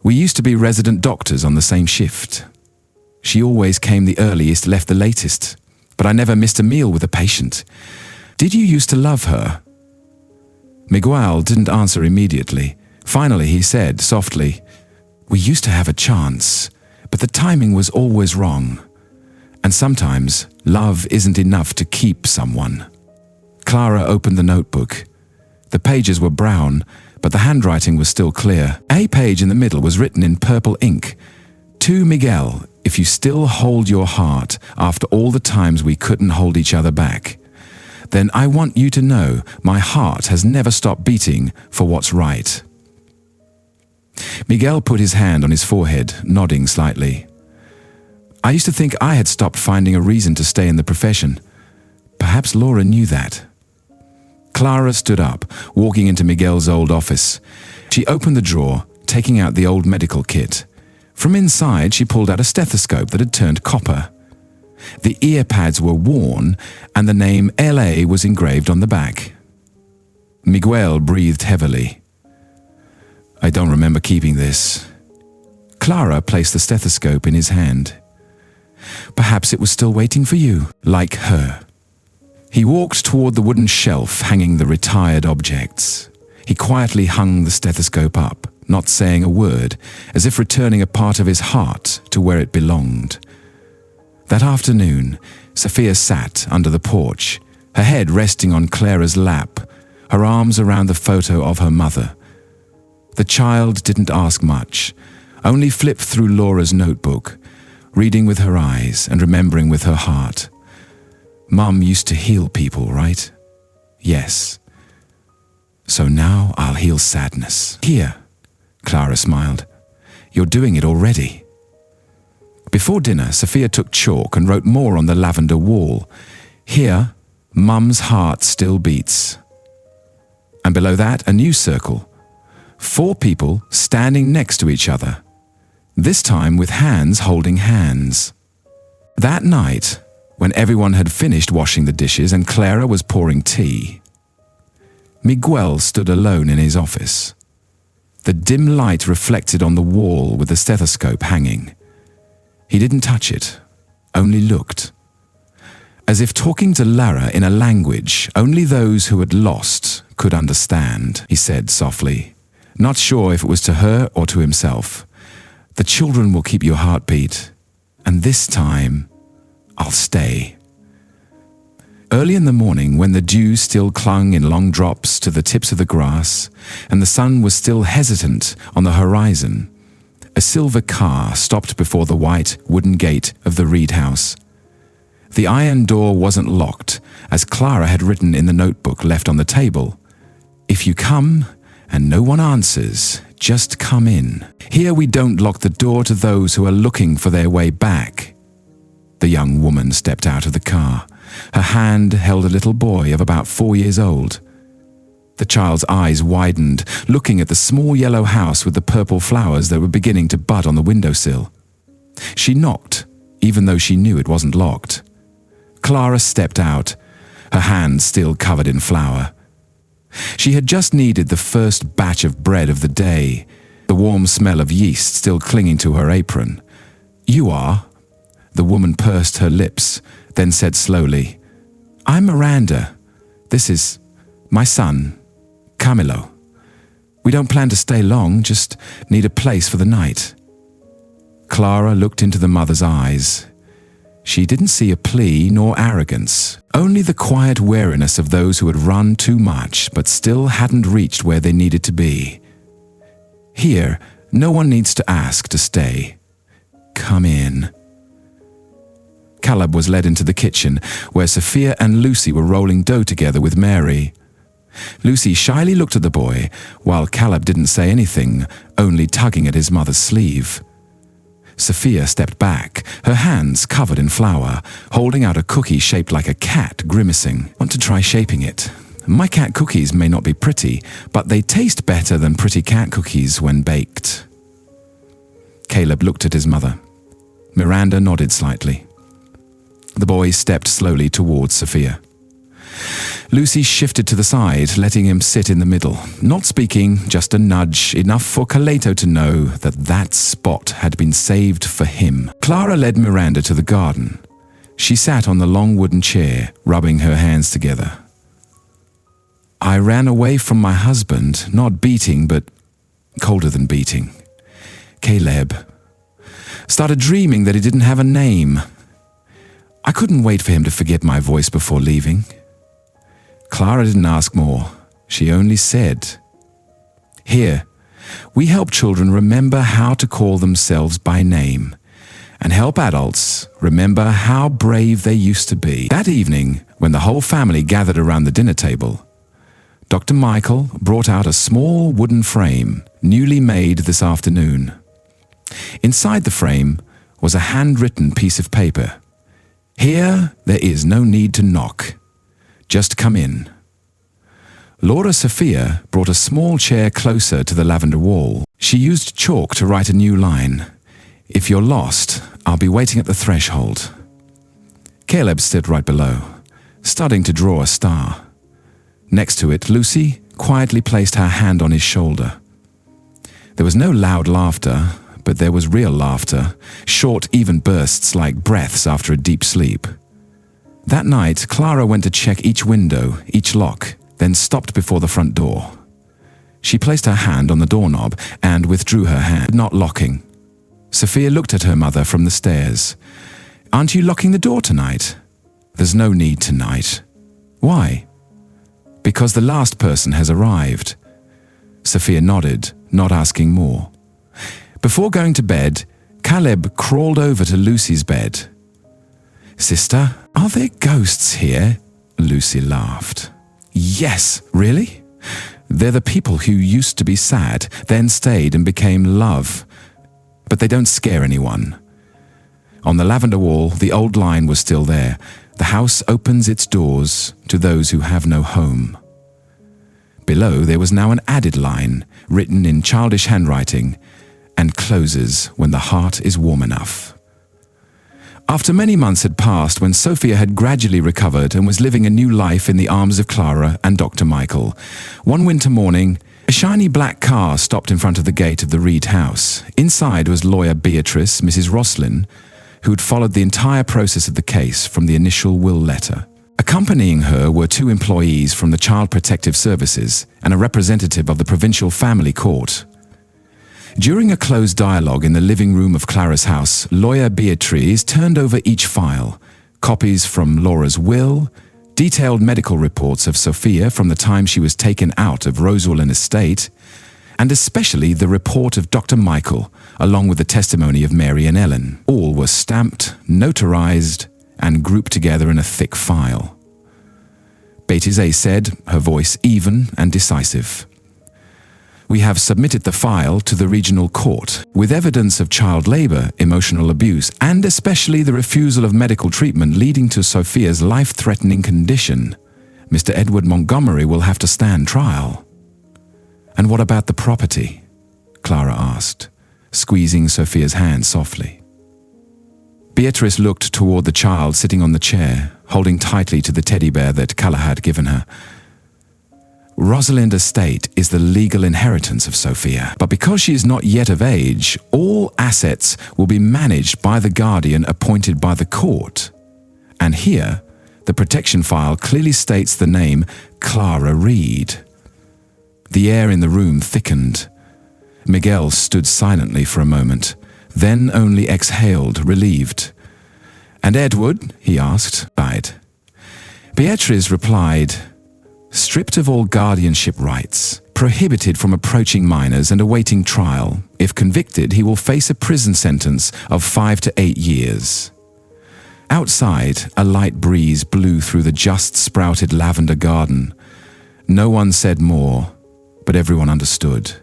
"We used to be resident doctors on the same shift. She always came the earliest, left the latest, but I never missed a meal with a patient. Did you used to love her?" Miguel didn't answer immediately. Finally he said softly, "We used to have a chance, but the timing was always wrong. And sometimes love isn't enough to keep someone." Clara opened the notebook. The pages were brown, but the handwriting was still clear. A page in the middle was written in purple ink. "To Miguel, if you still hold your heart after all the times we couldn't hold each other back, then I want you to know my heart has never stopped beating for what's right." Miguel put his hand on his forehead, nodding slightly. "I used to think I had stopped finding a reason to stay in the profession. Perhaps Laura knew that." Clara stood up, walking into Miguel's old office. She opened the drawer, taking out the old medical kit. From inside, she pulled out a stethoscope that had turned copper. The ear pads were worn, and the name LA was engraved on the back. Miguel breathed heavily. "I don't remember keeping this." Clara placed the stethoscope in his hand. "Perhaps it was still waiting for you, like her." He walked toward the wooden shelf hanging the retired objects. He quietly hung the stethoscope up, not saying a word, as if returning a part of his heart to where it belonged. That afternoon, Sophia sat under the porch, her head resting on Clara's lap, her arms around the photo of her mother. The child didn't ask much, only flipped through Laura's notebook, reading with her eyes and remembering with her heart. "Mum used to heal people, right?" "Yes." "So now I'll heal sadness." "Here," Clara smiled. "You're doing it already." Before dinner, Sophia took chalk and wrote more on the lavender wall. "Here, Mum's heart still beats." And below that, a new circle. 4 people standing next to each other, this time with hands holding hands. That night, when everyone had finished washing the dishes and Clara was pouring tea, Miguel stood alone in his office. The dim light reflected on the wall with the stethoscope hanging. He didn't touch it, only looked. As if talking to Lara in a language only those who had lost could understand, he said softly, not sure if it was to her or to himself. "The children will keep your heartbeat, and this time, I'll stay." Early in the morning, when the dew still clung in long drops to the tips of the grass, and the sun was still hesitant on the horizon, a silver car stopped before the white wooden gate of the Reed house. The iron door wasn't locked, as Clara had written in the notebook left on the table. "If you come and no one answers, just come in. Here we don't lock the door to those who are looking for their way back." The young woman stepped out of the car. Her hand held a little boy of about 4 years old. The child's eyes widened, looking at the small yellow house with the purple flowers that were beginning to bud on the windowsill. She knocked, even though she knew it wasn't locked. Clara stepped out, her hand still covered in flour. She had just kneaded the first batch of bread of the day, the warm smell of yeast still clinging to her apron. "You are?" The woman pursed her lips, then said slowly, "I'm Miranda. This is my son, Camilo. We don't plan to stay long, just need a place for the night." Clara looked into the mother's eyes. She didn't see a plea nor arrogance, only the quiet wariness of those who had run too much but still hadn't reached where they needed to be. Here, no one needs to ask to stay. Come in. Caleb was led into the kitchen, where Sophia and Lucy were rolling dough together with Mary. Lucy shyly looked at the boy, while Caleb didn't say anything, only tugging at his mother's sleeve. Sophia stepped back, her hands covered in flour, holding out a cookie shaped like a cat, grimacing. Want to try shaping it? My cat cookies may not be pretty, but they taste better than pretty cat cookies when baked. Caleb looked at his mother. Miranda nodded slightly. The boy stepped slowly towards Sophia. Lucy shifted to the side, letting him sit in the middle. Not speaking, just a nudge, enough for Caleto to know that that spot had been saved for him. Clara led Miranda to the garden. She sat on the long wooden chair, rubbing her hands together. I ran away from my husband, not beating, but colder than beating. Caleb. Started dreaming that he didn't have a name. I couldn't wait for him to forget my voice before leaving. Clara didn't ask more. She only said, "Here, we help children remember how to call themselves by name, and help adults remember how brave they used to be." That evening, when the whole family gathered around the dinner table, Dr. Michael brought out a small wooden frame, newly made this afternoon. Inside the frame was a handwritten piece of paper. "Here, there is no need to knock. Just come in." Laura Sophia brought a small chair closer to the lavender wall. She used chalk to write a new line. "If you're lost, I'll be waiting at the threshold." Caleb stood right below, starting to draw a star. Next to it, Lucy quietly placed her hand on his shoulder. There was no loud laughter, but there was real laughter, short, even bursts like breaths after a deep sleep. That night, Clara went to check each window, each lock, then stopped before the front door. She placed her hand on the doorknob and withdrew her hand, not locking. Sophia looked at her mother from the stairs. "Aren't you locking the door tonight?" "There's no need tonight." "Why?" "Because the last person has arrived." Sophia nodded, not asking more. Before going to bed, Caleb crawled over to Lucy's bed. "Sister, are there ghosts here?" Lucy laughed. "Yes, really? They're the people who used to be sad, then stayed and became love. But they don't scare anyone." On the lavender wall, the old line was still there. "The house opens its doors to those who have no home." Below, there was now an added line, written in childish handwriting, "and closes when the heart is warm enough." After many months had passed, when Sophia had gradually recovered and was living a new life in the arms of Clara and Dr. Michael, one winter morning, a shiny black car stopped in front of the gate of the Reed house. Inside was lawyer Beatrice, Mrs. Roslin, who had followed the entire process of the case from the initial will letter. Accompanying her were 2 employees from the Child Protective Services and a representative of the Provincial Family Court. During a closed dialogue in the living room of Clara's house, lawyer Beatrice turned over each file, copies from Laura's will, detailed medical reports of Sophia from the time she was taken out of Rosewallen Estate, and especially the report of Dr. Michael, along with the testimony of Mary and Ellen. All were stamped, notarized, and grouped together in a thick file. Beatrice said, her voice even and decisive, "We have submitted the file to the regional court with evidence of child labor, emotional abuse, and especially the refusal of medical treatment leading to Sophia's life-threatening condition. Mr. Edward Montgomery will have to stand trial." "And what about the property?" Clara asked, squeezing Sophia's hand softly. Beatrice looked toward the child sitting on the chair, holding tightly to the teddy bear that Calla had given her. "Rosalind Estate is the legal inheritance of Sophia, but because she is not yet of age, all assets will be managed by the guardian appointed by the court. And here, the protection file clearly states the name Clara Reed." The air in the room thickened. Miguel stood silently for a moment, then only exhaled, relieved. "And Edward?" he asked. Beatrice replied, "Stripped of all guardianship rights, prohibited from approaching minors and awaiting trial. If convicted, he will face a prison sentence of 5 to 8 years. Outside, a light breeze blew through the just sprouted lavender garden. No one said more, but everyone understood.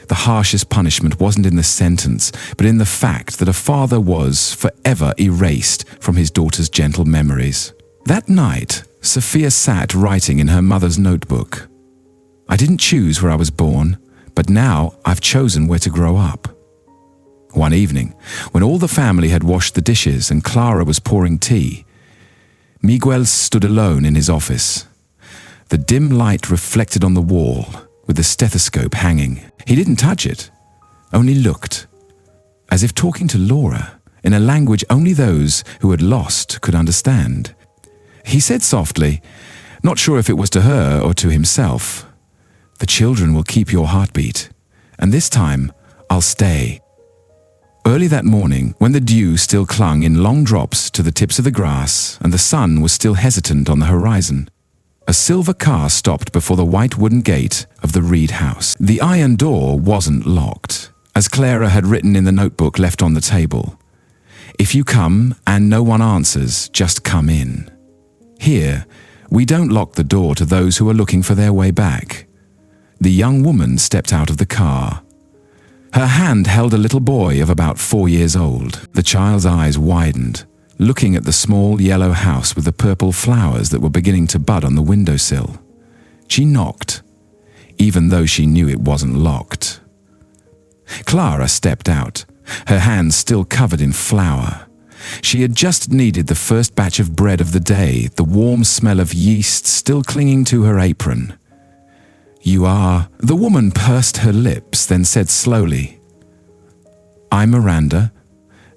The harshest punishment wasn't in the sentence, but in the fact that a father was forever erased from his daughter's gentle memories. That night, Sophia sat writing in her mother's notebook. "I didn't choose where I was born, but now I've chosen where to grow up." One evening, when all the family had washed the dishes and Clara was pouring tea, Miguel stood alone in his office. The dim light reflected on the wall, with the stethoscope hanging. He didn't touch it, only looked, as if talking to Laura, in a language only those who had lost could understand. He said softly, not sure if it was to her or to himself, "The children will keep your heartbeat, and this time I'll stay." Early that morning, when the dew still clung in long drops to the tips of the grass and the sun was still hesitant on the horizon, a silver car stopped before the white wooden gate of the Reed house. The iron door wasn't locked, as Clara had written in the notebook left on the table. "If you come and no one answers, just come in. Here, we don't lock the door to those who are looking for their way back." The young woman stepped out of the car. Her hand held a little boy of about 4 years old. The child's eyes widened, looking at the small yellow house with the purple flowers that were beginning to bud on the windowsill. She knocked, even though she knew it wasn't locked. Clara stepped out, her hands still covered in flour. She had just kneaded the first batch of bread of the day, the warm smell of yeast still clinging to her apron. "You are..." The woman pursed her lips, then said slowly, "I'm Miranda.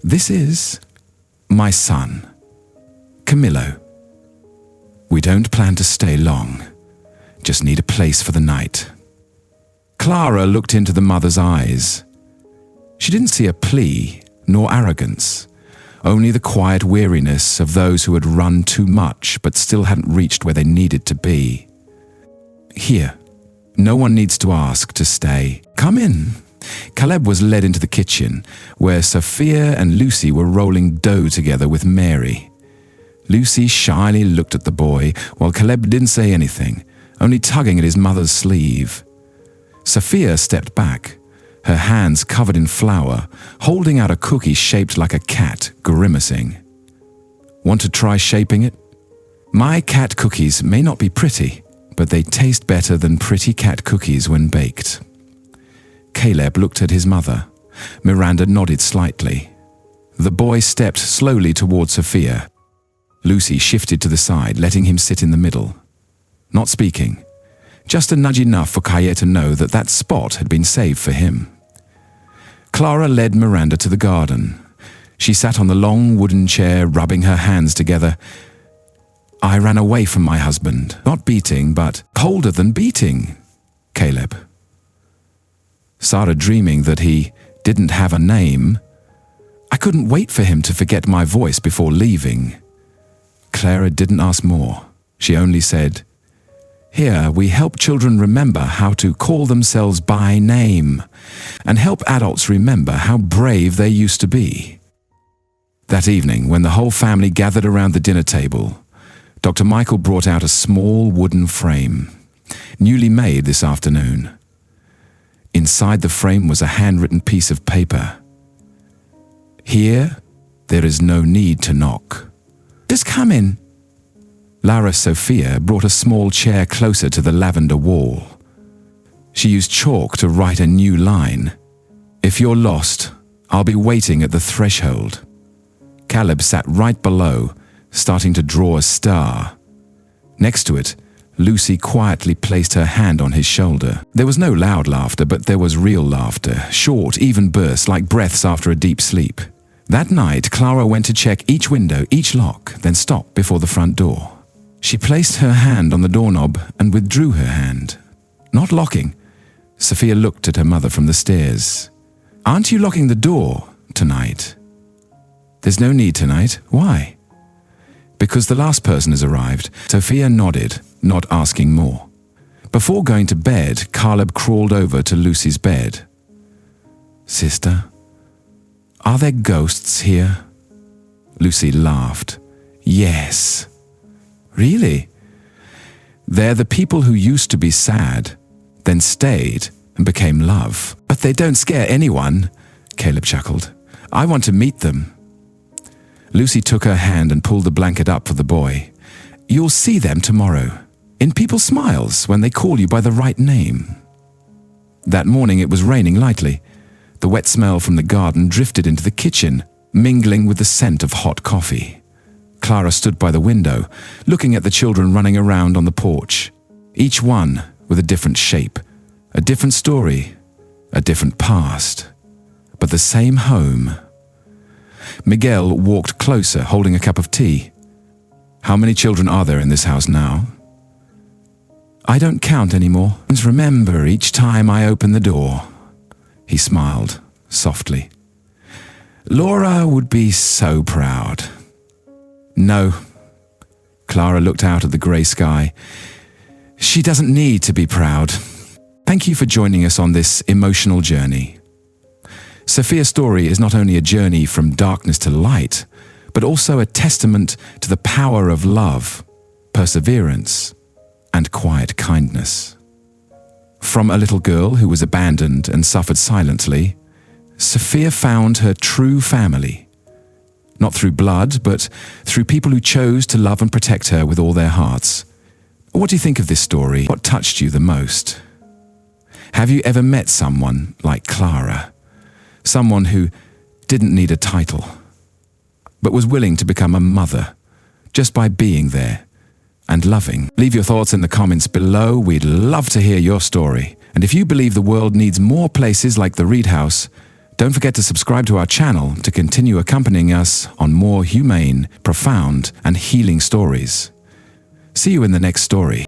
This is my son, Camillo. We don't plan to stay long, just need a place for the night." Clara looked into the mother's eyes. She didn't see a plea nor arrogance, only the quiet weariness of those who had run too much but still hadn't reached where they needed to be. "Here, no one needs to ask to stay. Come in." Caleb was led into the kitchen, where Sophia and Lucy were rolling dough together with Mary. Lucy shyly looked at the boy, while Caleb didn't say anything, only tugging at his mother's sleeve. Sophia stepped back, her hands covered in flour, holding out a cookie shaped like a cat, grimacing. "Want to try shaping it? My cat cookies may not be pretty, but they taste better than pretty cat cookies when baked." Caleb looked at his mother. Miranda nodded slightly. The boy stepped slowly toward Sophia. Lucy shifted to the side, letting him sit in the middle. Not speaking, just a nudge enough for Kaye to know that that spot had been saved for him. Clara led Miranda to the garden. She sat on the long wooden chair, rubbing her hands together. "I ran away from my husband, not beating, but colder than beating, Caleb. Sarah dreaming that he didn't have a name. I couldn't wait for him to forget my voice before leaving." Clara didn't ask more. She only said, "Here we help children remember how to call themselves by name and help adults remember how brave they used to be." That evening, when the whole family gathered around the dinner table, Dr. Michael brought out a small wooden frame, newly made this afternoon. Inside the frame was a handwritten piece of paper. "Here, there is no need to knock. Just come in." Lara Sophia brought a small chair closer to the lavender wall. She used chalk to write a new line. "If you're lost, I'll be waiting at the threshold." Caleb sat right below, starting to draw a star. Next to it, Lucy quietly placed her hand on his shoulder. There was no loud laughter, but there was real laughter, short, even bursts like breaths after a deep sleep. That night, Clara went to check each window, each lock, then stopped before the front door. She placed her hand on the doorknob and withdrew her hand. Not locking. Sophia looked at her mother from the stairs. "Aren't you locking the door tonight?" There's no need tonight. Why? Because the last person has arrived. Sophia nodded, not asking more. Before going to bed, Caleb crawled over to Lucy's bed. Sister, are there ghosts here? Lucy laughed. Yes. Really? They're the people who used to be sad, then stayed and became love. But they don't scare anyone, Caleb chuckled. I want to meet them. Lucy took her hand and pulled the blanket up for the boy. You'll see them tomorrow, in people's smiles when they call you by the right name. That morning it was raining lightly. The wet smell from the garden drifted into the kitchen, mingling with the scent of hot coffee. Clara stood by the window, looking at the children running around on the porch, each one with a different shape, a different story, a different past, but the same home. Miguel walked closer, holding a cup of tea. How many children are there in this house now? I don't count anymore. And remember each time I open the door. He smiled softly. Laura would be so proud. No. Clara looked out at the grey sky. She doesn't need to be proud. Thank you for joining us on this emotional journey. Sophia's story is not only a journey from darkness to light, but also a testament to the power of love, perseverance, and quiet kindness. From a little girl who was abandoned and suffered silently, Sophia found her true family, not through blood, but through people who chose to love and protect her with all their hearts. What do you think of this story? What touched you the most? Have you ever met someone like Clara? Someone who didn't need a title, but was willing to become a mother just by being there and loving? Leave your thoughts in the comments below. We'd love to hear your story. And if you believe the world needs more places like the Reed House, don't forget to subscribe to our channel to continue accompanying us on more humane, profound, and healing stories. See you in the next story.